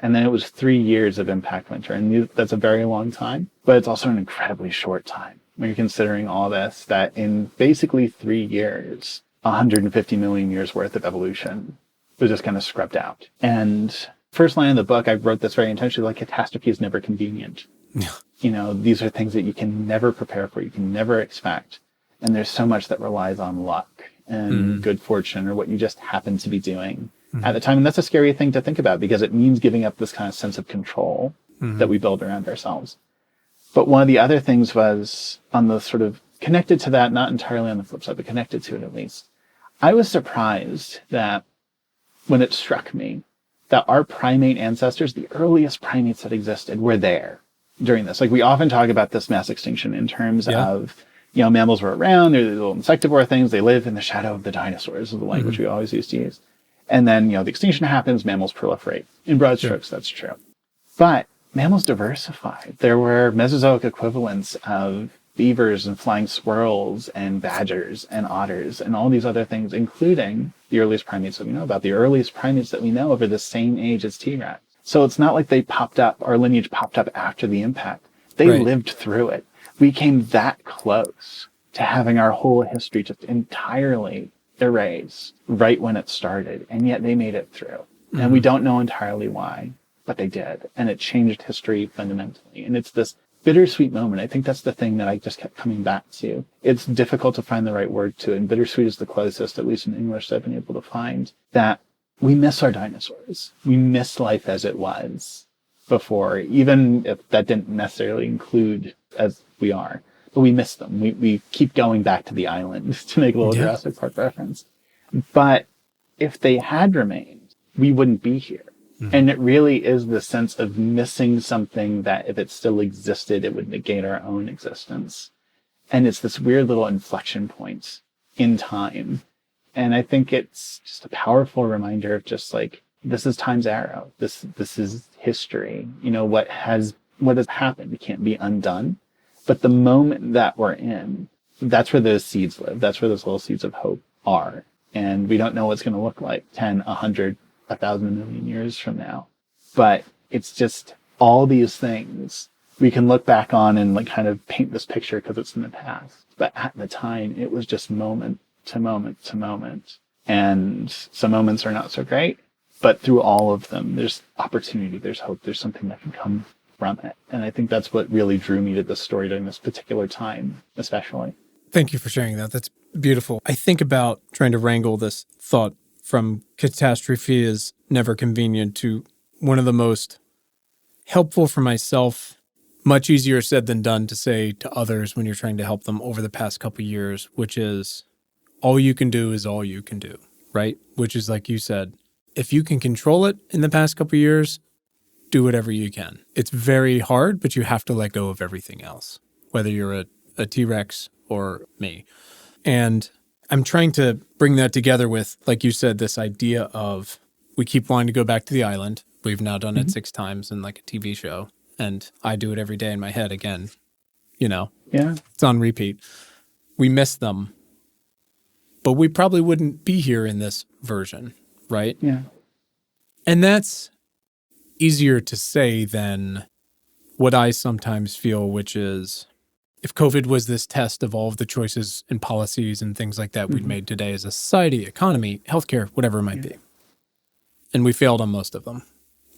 And then it was 3 years of impact winter. And that's a very long time, but it's also an incredibly short time when you're considering all this, that in basically 3 years, 150 million years worth of evolution was just kind of scrubbed out. And first line of the book, I wrote this very intentionally, like, catastrophe is never convenient. These are things that you can never prepare for, you can never expect. And there's so much that relies on luck and good fortune, or what you just happen to be doing at the time. And that's a scary thing to think about, because it means giving up this kind of sense of control that we build around ourselves. But one of the other things was, on the sort of connected to that, not entirely on the flip side, but connected to it at least, I was surprised that when it struck me that our primate ancestors, the earliest primates that existed, were there during this. Like, we often talk about this mass extinction in terms of, mammals were around, they're the little insectivore things, they live in the shadow of the dinosaurs, is the language we always used to use. And then, the extinction happens, mammals proliferate. In broad strokes, that's true. But mammals diversified. There were Mesozoic equivalents of beavers and flying squirrels and badgers and otters and all these other things, including the earliest primates that we know about, the earliest primates that we know over the same age as T-Rex. So it's not like they popped up, our lineage popped up after the impact. They lived through it. We came that close to having our whole history just entirely erased right when it started, and yet they made it through. And we don't know entirely why, but they did. And it changed history fundamentally. And it's this bittersweet moment. I think that's the thing that I just kept coming back to. It's difficult to find the right word to it, and bittersweet is the closest, at least in English, that I've been able to find, that we miss our dinosaurs. We miss life as it was before, even if that didn't necessarily include as we are. But we miss them. We keep going back to the island, to make a little Jurassic Park reference. But if they had remained, we wouldn't be here. And it really is the sense of missing something that, if it still existed, it would negate our own existence. And it's this weird little inflection point in time. And I think it's just a powerful reminder of just, like, this is time's arrow. This is history. What has happened, it can't be undone. But the moment that we're in, that's where those seeds live. That's where those little seeds of hope are. And we don't know what's going to look like 10, 100, 1,000 million years from now. But it's just all these things we can look back on and, like, kind of paint this picture because it's in the past. But at the time, it was just moment to moment to moment. And some moments are not so great, but through all of them, there's opportunity, there's hope, there's something that can come from it. And I think that's what really drew me to this story during this particular time, especially. Thank you for sharing that. That's beautiful. I think about trying to wrangle this thought from catastrophe is never convenient to one of the most helpful for myself, much easier said than done to say to others when you're trying to help them over the past couple of years, which is all you can do is all you can do, right? Which is, like you said, if you can control it in the past couple of years, do whatever you can. It's very hard, but you have to let go of everything else, whether you're a T-Rex or me. And I'm trying to bring that together with, like you said, this idea of we keep wanting to go back to the island. We've now done it 6 times in, like, a TV show, and I do it every day in my head again. It's on repeat. We miss them. but we probably wouldn't be here in this version, right? Yeah. And that's easier to say than what I sometimes feel, which is if COVID was this test of all of the choices and policies and things like that we'd made today as a society, economy, healthcare, whatever it might be, and we failed on most of them,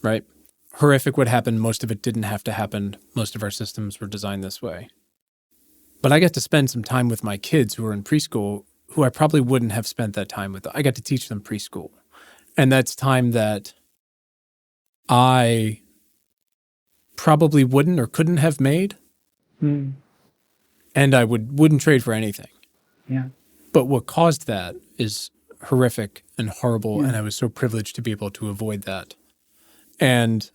right? Horrific would happen. Most of it didn't have to happen. Most of our systems were designed this way. But I got to spend some time with my kids who are in preschool who I probably wouldn't have spent that time with. I got to teach them preschool. And that's time that I probably wouldn't or couldn't have made. Mm. And I wouldn't trade for anything. Yeah. But what caused that is horrific and horrible. Yeah. And I was so privileged to be able to avoid that. And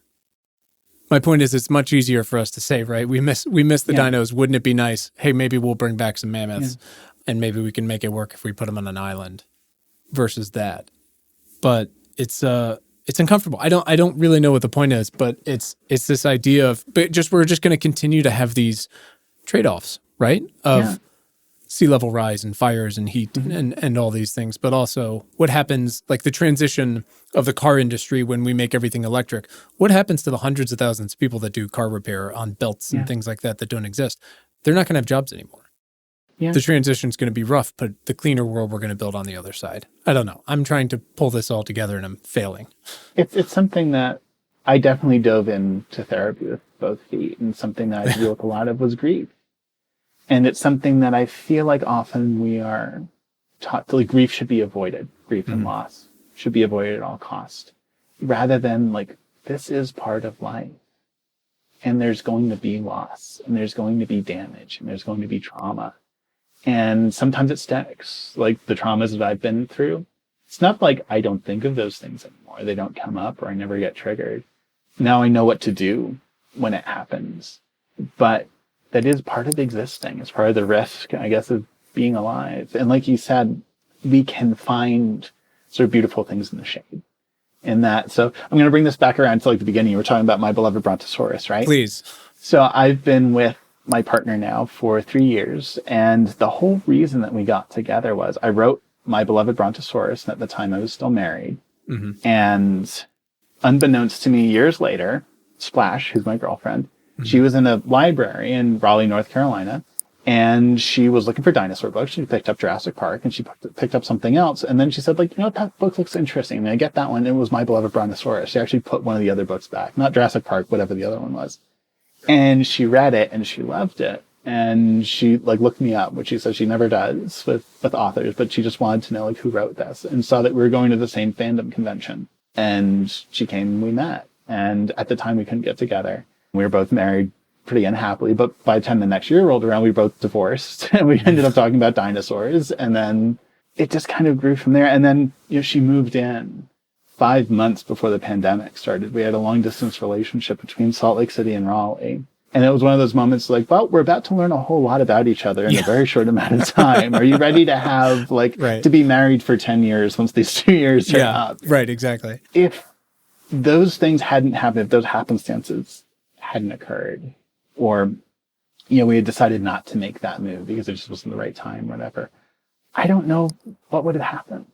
my point is, it's much easier for us to say, right? We miss the dinos. Wouldn't it be nice? Hey, maybe we'll bring back some mammoths, and maybe we can make it work if we put them on an island. Versus that, but it's uncomfortable. I don't really know what the point is, but it's this idea of, but we're just going to continue to have these trade-offs, right? Of sea level rise and fires and heat and all these things, but also what happens, like the transition of the car industry when we make everything electric. What happens to the hundreds of thousands of people that do car repair on belts and things like that don't exist? They're not going to have jobs anymore. Yeah. The transition is going to be rough, but the cleaner world we're going to build on the other side. I don't know. I'm trying to pull this all together and I'm failing. It's something that I definitely dove into therapy with both feet, and something that I deal with a lot of was grief. And it's something that I feel like often we are taught to, like, grief should be avoided. Grief and loss should be avoided at all cost, rather than like, this is part of life. And there's going to be loss, and there's going to be damage, and there's going to be trauma. And sometimes it sticks, like the traumas that I've been through. It's not like I don't think of those things anymore. They don't come up, or I never get triggered. Now I know what to do when it happens. But that is part of existing. It's part of the risk, I guess, of being alive. And like you said, we can find sort of beautiful things in the shade. In that, so I'm going to bring this back around to like the beginning. You were talking about my beloved Brontosaurus, right? Please. So I've been with my partner now for 3 years. And the whole reason that we got together was I wrote my beloved Brontosaurus, and at the time I was still married. And unbeknownst to me, years later, Splash, who's my girlfriend, she was in a library in Raleigh, North Carolina, and she was looking for dinosaur books. She picked up Jurassic Park, and she picked up something else. And then she said, like, you know what, that book looks interesting. And I get that one. It was My Beloved Brontosaurus. She actually put one of the other books back, not Jurassic Park, whatever the other one was. And she read it, and she loved it. And she like looked me up, which she says she never does with authors, but she just wanted to know like who wrote this, and saw that we were going to the same fandom convention. And she came and we met. And at the time we couldn't get together. We were both married pretty unhappily, but by the time the next year rolled around, we both divorced, and we ended up talking about dinosaurs. And then it just kind of grew from there. And then, you know, she moved in 5 months before the pandemic started. We had a long distance relationship between Salt Lake City and Raleigh. And it was one of those moments like, well, we're about to learn a whole lot about each other in a very short amount of time. Are you ready to have to be married for 10 years once these 2 years are up? Right, exactly. If those things hadn't happened, if those happenstances hadn't occurred, or, you know, we had decided not to make that move because it just wasn't the right time, or whatever, I don't know what would have happened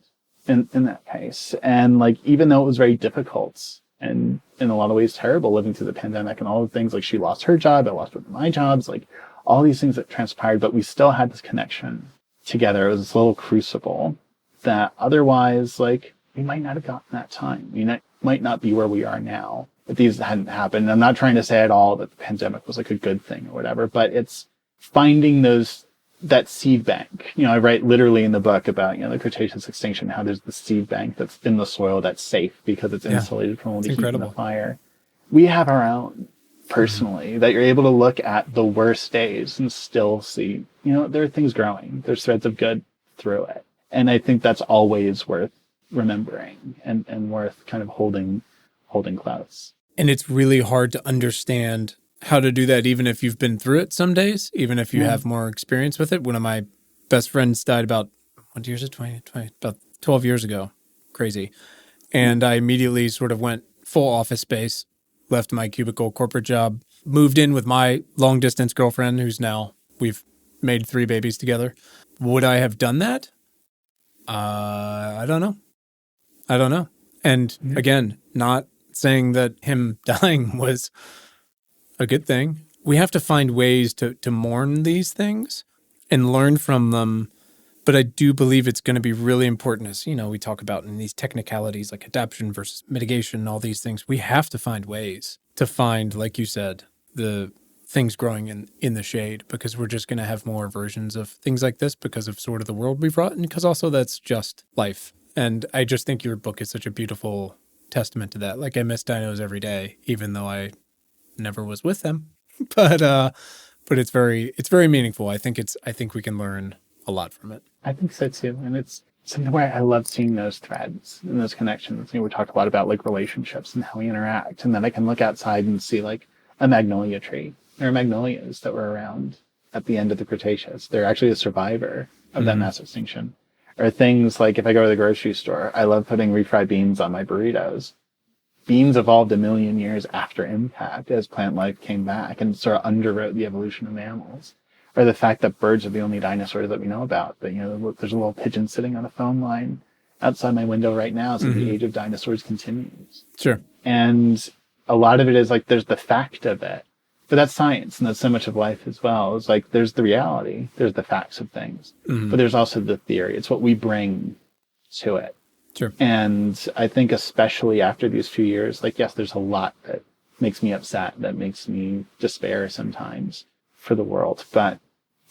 in that case. And like, even though it was very difficult and in a lot of ways terrible living through the pandemic and all the things, like she lost her job, I lost one of my jobs, like all these things that transpired, but we still had this connection together. It was this little crucible that otherwise, like, we might not have gotten that time. We might not be where we are now if these hadn't happened. And I'm not trying to say at all that the pandemic was like a good thing or whatever, but it's finding that seed bank. You know, I write literally in the book about, you know, the Cretaceous extinction, how there's the seed bank that's in the soil that's safe because it's insulated from all the heat and the fire. We have our own, personally, that you're able to look at the worst days and still see, you know, there are things growing. There's threads of good through it. And I think that's always worth remembering and worth kind of holding close. And it's really hard to understand how to do that, even if you've been through it some days, even if you have more experience with it. One of my best friends died about, what year is it? 20, about 12 years ago. Crazy. And I immediately sort of went full office space, left my cubicle corporate job, moved in with my long distance girlfriend, we've made 3 babies together. Would I have done that? I don't know. And again, not saying that him dying was a good thing. We have to find ways to mourn these things and learn from them. But I do believe it's going to be really important, as we talk about in these technicalities like adaptation versus mitigation, all these things. We have to find ways to find, like you said, the things growing in the shade, because we're just going to have more versions of things like this because of sort of the world we've brought, and because also that's just life. And I just think your book is such a beautiful testament to that. Like, I miss dinos every day, even though I never was with them. But it's very meaningful. I think we can learn a lot from it. I think so too. And it's something where I love seeing those threads and those connections. We talk a lot about like relationships and how we interact. And then I can look outside and see like a magnolia tree. There are magnolias that were around at the end of the Cretaceous. They're actually a survivor of that mass extinction. Or things like, if I go to the grocery store, I love putting refried beans on my burritos. Beans evolved 1 million years after impact as plant life came back and sort of underwrote the evolution of mammals. Or the fact that birds are the only dinosaurs that we know about. But, there's a little pigeon sitting on a phone line outside my window right now, so the age of dinosaurs continues. Sure. And a lot of it is like, there's the fact of it. But that's science, and that's so much of life as well. It's like, there's the reality, there's the facts of things, but there's also the theory. It's what we bring to it. Sure. And I think especially after these few years, like, yes, there's a lot that makes me upset, that makes me despair sometimes for the world. But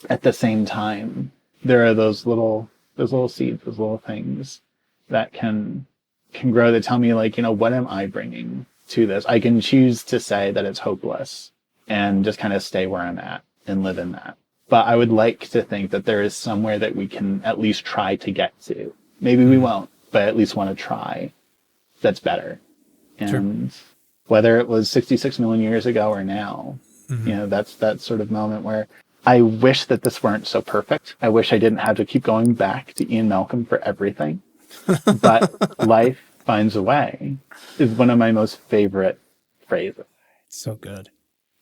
at the same time, there are those little seeds, those little things that can grow, that tell me, like, what am I bringing to this? I can choose to say that it's hopeless and just kind of stay where I'm at and live in that. But I would like to think that there is somewhere that we can at least try to get to. Maybe we won't, but at least want to try. That's better. And whether it was 66 million years ago or now, that's that sort of moment where I wish that this weren't so perfect. I wish I didn't have to keep going back to Ian Malcolm for everything. But life finds a way is one of my most favorite phrases. It's so good.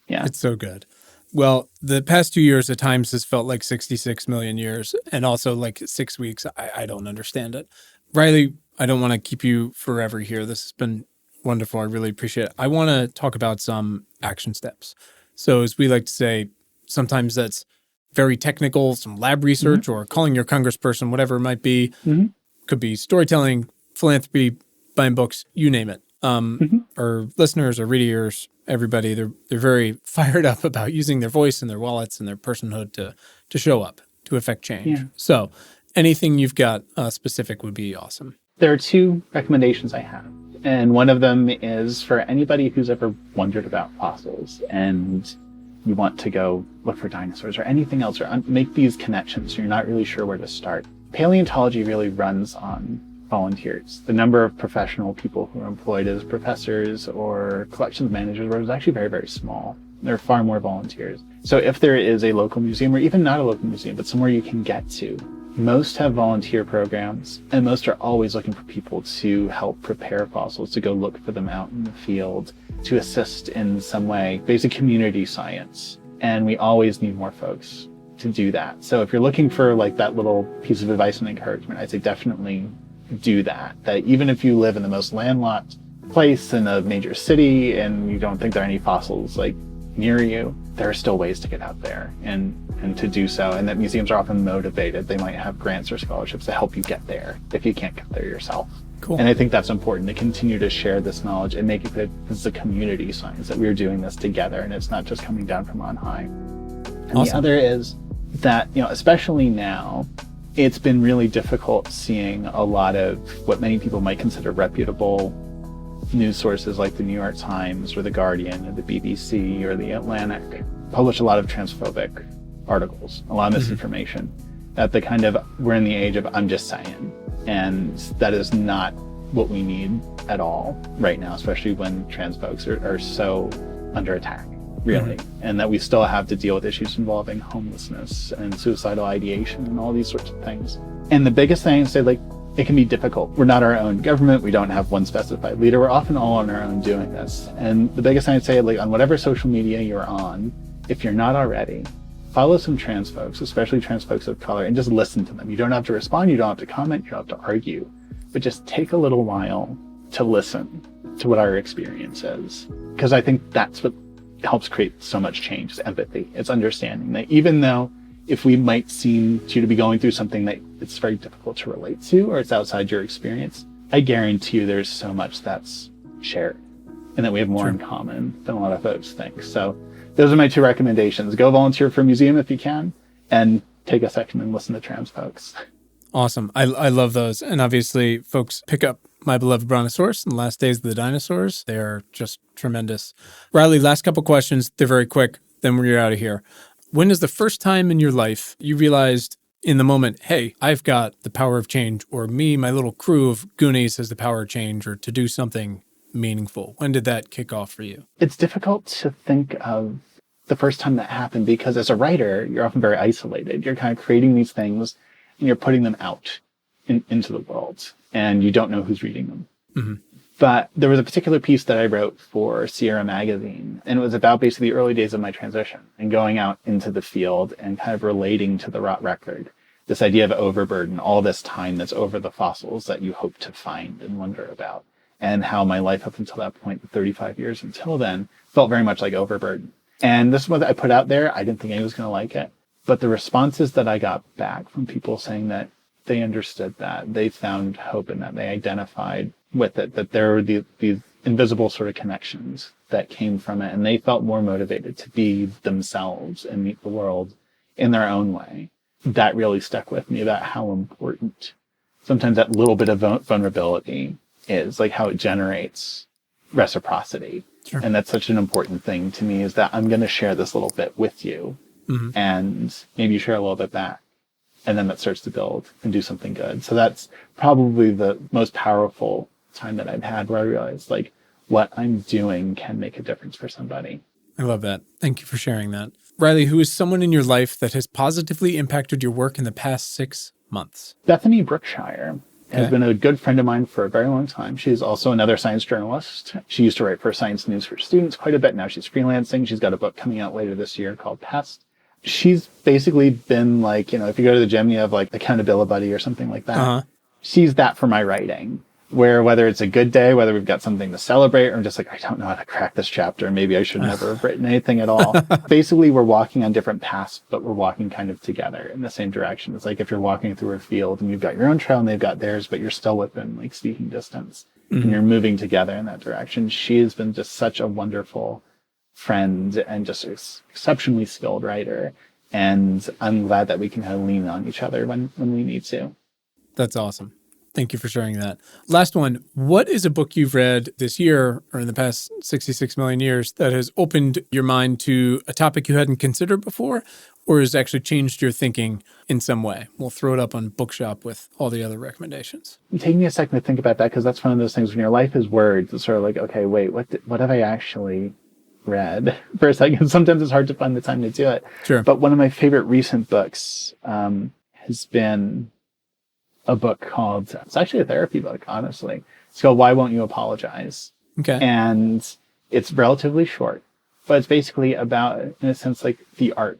Yeah. It's so good. Well, the past 2 years at times has felt like 66 million years, and also like 6 weeks. I don't understand it. Riley, I don't want to keep you forever here. This has been wonderful. I really appreciate it. I want to talk about some action steps. So as we like to say, sometimes that's very technical, some lab research or calling your congressperson, whatever it might be. Could be storytelling, philanthropy, buying books, you name it. Our listeners, our readers, everybody, they're very fired up about using their voice and their wallets and their personhood to show up, to affect change. Yeah. So anything you've got specific would be awesome. There are 2 recommendations I have. And one of them is for anybody who's ever wondered about fossils and you want to go look for dinosaurs or anything else, or make these connections, so you're not really sure where to start. Paleontology really runs on volunteers. The number of professional people who are employed as professors or collections managers was actually very, very small. There are far more volunteers. So if there is a local museum, or even not a local museum, but somewhere you can get to, most have volunteer programs, and most are always looking for people to help prepare fossils, to go look for them out in the field, to assist in some way, basic community science. And we always need more folks to do that. So if you're looking for like that little piece of advice and encouragement, I'd say definitely do that. That even if you live in the most landlocked place in a major city and you don't think there are any fossils like near you, there are still ways to get out there and to do so. And that museums are often motivated. They might have grants or scholarships to help you get there if you can't get there yourself. Cool. And I think that's important, to continue to share this knowledge and make it that this is a community science, that we're doing this together and it's not just coming down from on high. And awesome. The other is that, especially now, it's been really difficult seeing a lot of what many people might consider reputable news sources like the New York Times or the Guardian or the BBC or the Atlantic publish a lot of transphobic articles, a lot of misinformation, that the kind of, we're in the age of I'm just saying, and that is not what we need at all right now, especially when trans folks are so under attack, really, and that we still have to deal with issues involving homelessness and suicidal ideation and all these sorts of things. And the biggest thing is, like, it can be difficult. We're not our own government. We don't have one specified leader. We're often all on our own doing this. And the biggest thing I'd say, like, on whatever social media you're on, if you're not already, follow some trans folks, especially trans folks of color, and just listen to them. You don't have to respond, you don't have to comment, you don't have to argue, but just take a little while to listen to what our experience is. Because I think that's what helps create so much change, is empathy. It's understanding that even though if we might seem to be going through something that it's very difficult to relate to, or it's outside your experience, I guarantee you there's so much that's shared and that we have more in common than a lot of folks think. So those are my 2 recommendations. Go volunteer for a museum if you can, and take a second and listen to trans folks. Awesome. I love those. And obviously, folks, pick up My Beloved Brontosaurus and the Last Days of the Dinosaurs. They are just tremendous. Riley, last couple questions. They're very quick. Then we're out of here. When is the first time in your life you realized in the moment, hey, I've got the power of change, or me, my little crew of Goonies has the power of change, or to do something meaningful? When did that kick off for you? It's difficult to think of the first time that happened, because as a writer, you're often very isolated. You're kind of creating these things and you're putting them out into the world, and you don't know who's reading them. Mm-hmm. But there was a particular piece that I wrote for Sierra Magazine, and it was about basically the early days of my transition and going out into the field and kind of relating to the rot record, this idea of overburden, all this time that's over the fossils that you hope to find and wonder about, and how my life up until that point, the 35 years until then, felt very much like overburden. And this is what I put out there. I didn't think anyone was going to like it. But the responses that I got back from people saying that they understood that, they found hope in that, they identified with it, that there were these invisible sort of connections that came from it, and they felt more motivated to be themselves and meet the world in their own way. That really stuck with me, about how important sometimes that little bit of vulnerability is, like how it generates reciprocity. Sure. And that's such an important thing to me, is that I'm going to share this little bit with you, mm-hmm. and maybe you share a little bit back. And then that starts to build and do something good. So that's probably the most powerful time that I've had, where I realized like what I'm doing can make a difference for somebody. I love that. Thank you for sharing that. Riley, who is someone in your life that has positively impacted your work in the past 6 months? Bethany Brookshire has been a good friend of mine for a very long time. She's also another science journalist. She used to write for Science News for Students quite a bit. Now she's freelancing. She's got a book coming out later this year called Pest. She's basically been like, if you go to the gym, you have like accountability buddy or something like that. Uh-huh. She's that for my writing, where whether it's a good day, whether we've got something to celebrate, or I'm just like, I don't know how to crack this chapter. Maybe I should never have written anything at all. Basically, we're walking on different paths, but we're walking kind of together in the same direction. It's like if you're walking through a field and you've got your own trail and they've got theirs, but you're still within like speaking distance, mm-hmm. and you're moving together in that direction. She has been just such a wonderful friend and just an exceptionally skilled writer. And I'm glad that we can kind of lean on each other when we need to. That's awesome. Thank you for sharing that. Last one. What is a book you've read this year or in the past 66 million years that has opened your mind to a topic you hadn't considered before, or has actually changed your thinking in some way? We'll throw it up on Bookshop with all the other recommendations. Take me a second to think about that, because that's one of those things when your life is words, it's sort of like, okay, wait, what have I actually read for a second? Sometimes it's hard to find the time to do it. Sure. But one of my favorite recent books has been a book called, it's actually a therapy book, honestly. It's called Why Won't You Apologize? Okay. And it's relatively short, but it's basically about, in a sense, like the art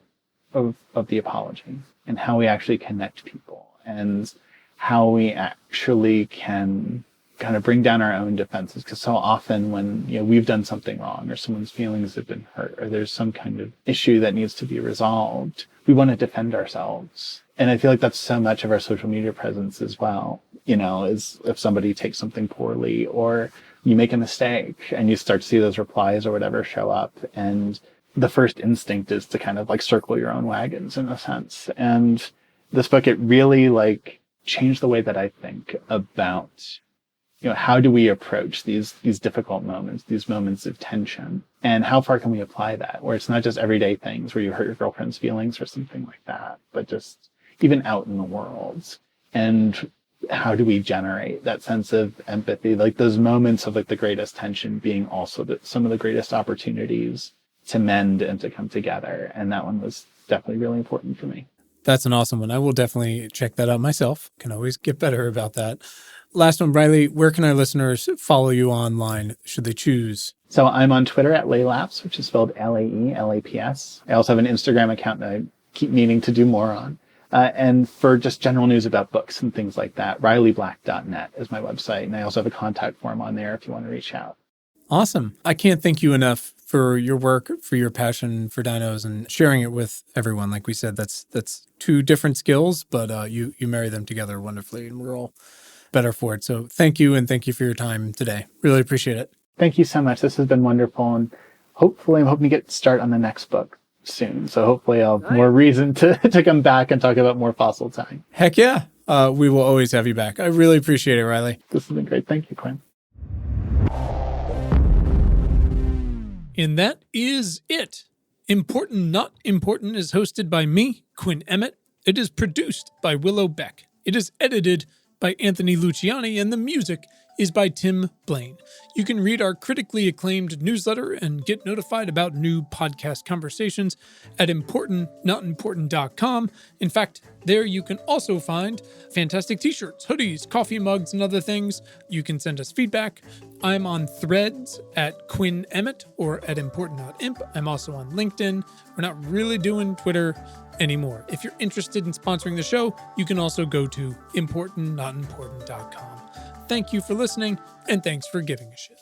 of the apology, and how we actually connect people, and how we actually can kind of bring down our own defenses. Because so often when we've done something wrong, or someone's feelings have been hurt, or there's some kind of issue that needs to be resolved, we want to defend ourselves. And I feel like that's so much of our social media presence as well, is if somebody takes something poorly, or you make a mistake and you start to see those replies or whatever show up, and the first instinct is to kind of like circle your own wagons in a sense. And this book, it really like changed the way that I think about how do we approach these difficult moments, these moments of tension, and how far can we apply that, where it's not just everyday things where you hurt your girlfriend's feelings or something like that, but just even out in the world. And how do we generate that sense of empathy, like those moments of like the greatest tension being also some of the greatest opportunities to mend and to come together. And that one was definitely really important for me. That's an awesome one. I will definitely check that out myself. Can always get better about that. Last one, Riley, where can our listeners follow you online, should they choose? So I'm on Twitter at Laylaps, which is spelled Laelaps. I also have an Instagram account that I keep meaning to do more on. And for just general news about books and things like that, RileyBlack.net is my website. And I also have a contact form on there if you want to reach out. Awesome. I can't thank you enough for your work, for your passion for dinos, and sharing it with everyone. Like we said, that's two different skills, but you marry them together wonderfully, and we're all better for it. So thank you, and thank you for your time today. Really appreciate it. Thank you so much. This has been wonderful. And hopefully, I'm hoping to get started on the next book soon. So hopefully I'll have more reason to come back and talk about more fossil time. Heck yeah. We will always have you back. I really appreciate it, Riley. This has been great. Thank you, Quinn. And that is it. Important Not Important is hosted by me, Quinn Emmett. It is produced by Willow Beck. It is edited by Anthony Luciani, and the music is by Tim Blaine. You can read our critically acclaimed newsletter and get notified about new podcast conversations at importantnotimportant.com. In fact, there you can also find fantastic t-shirts, hoodies, coffee mugs, and other things. You can send us feedback. I'm on Threads at Quinn Emmett or at ImportantNotImp. I'm also on LinkedIn. We're not really doing Twitter anymore. If you're interested in sponsoring the show, you can also go to importantnotimportant.com. Thank you for listening, and thanks for giving a shit.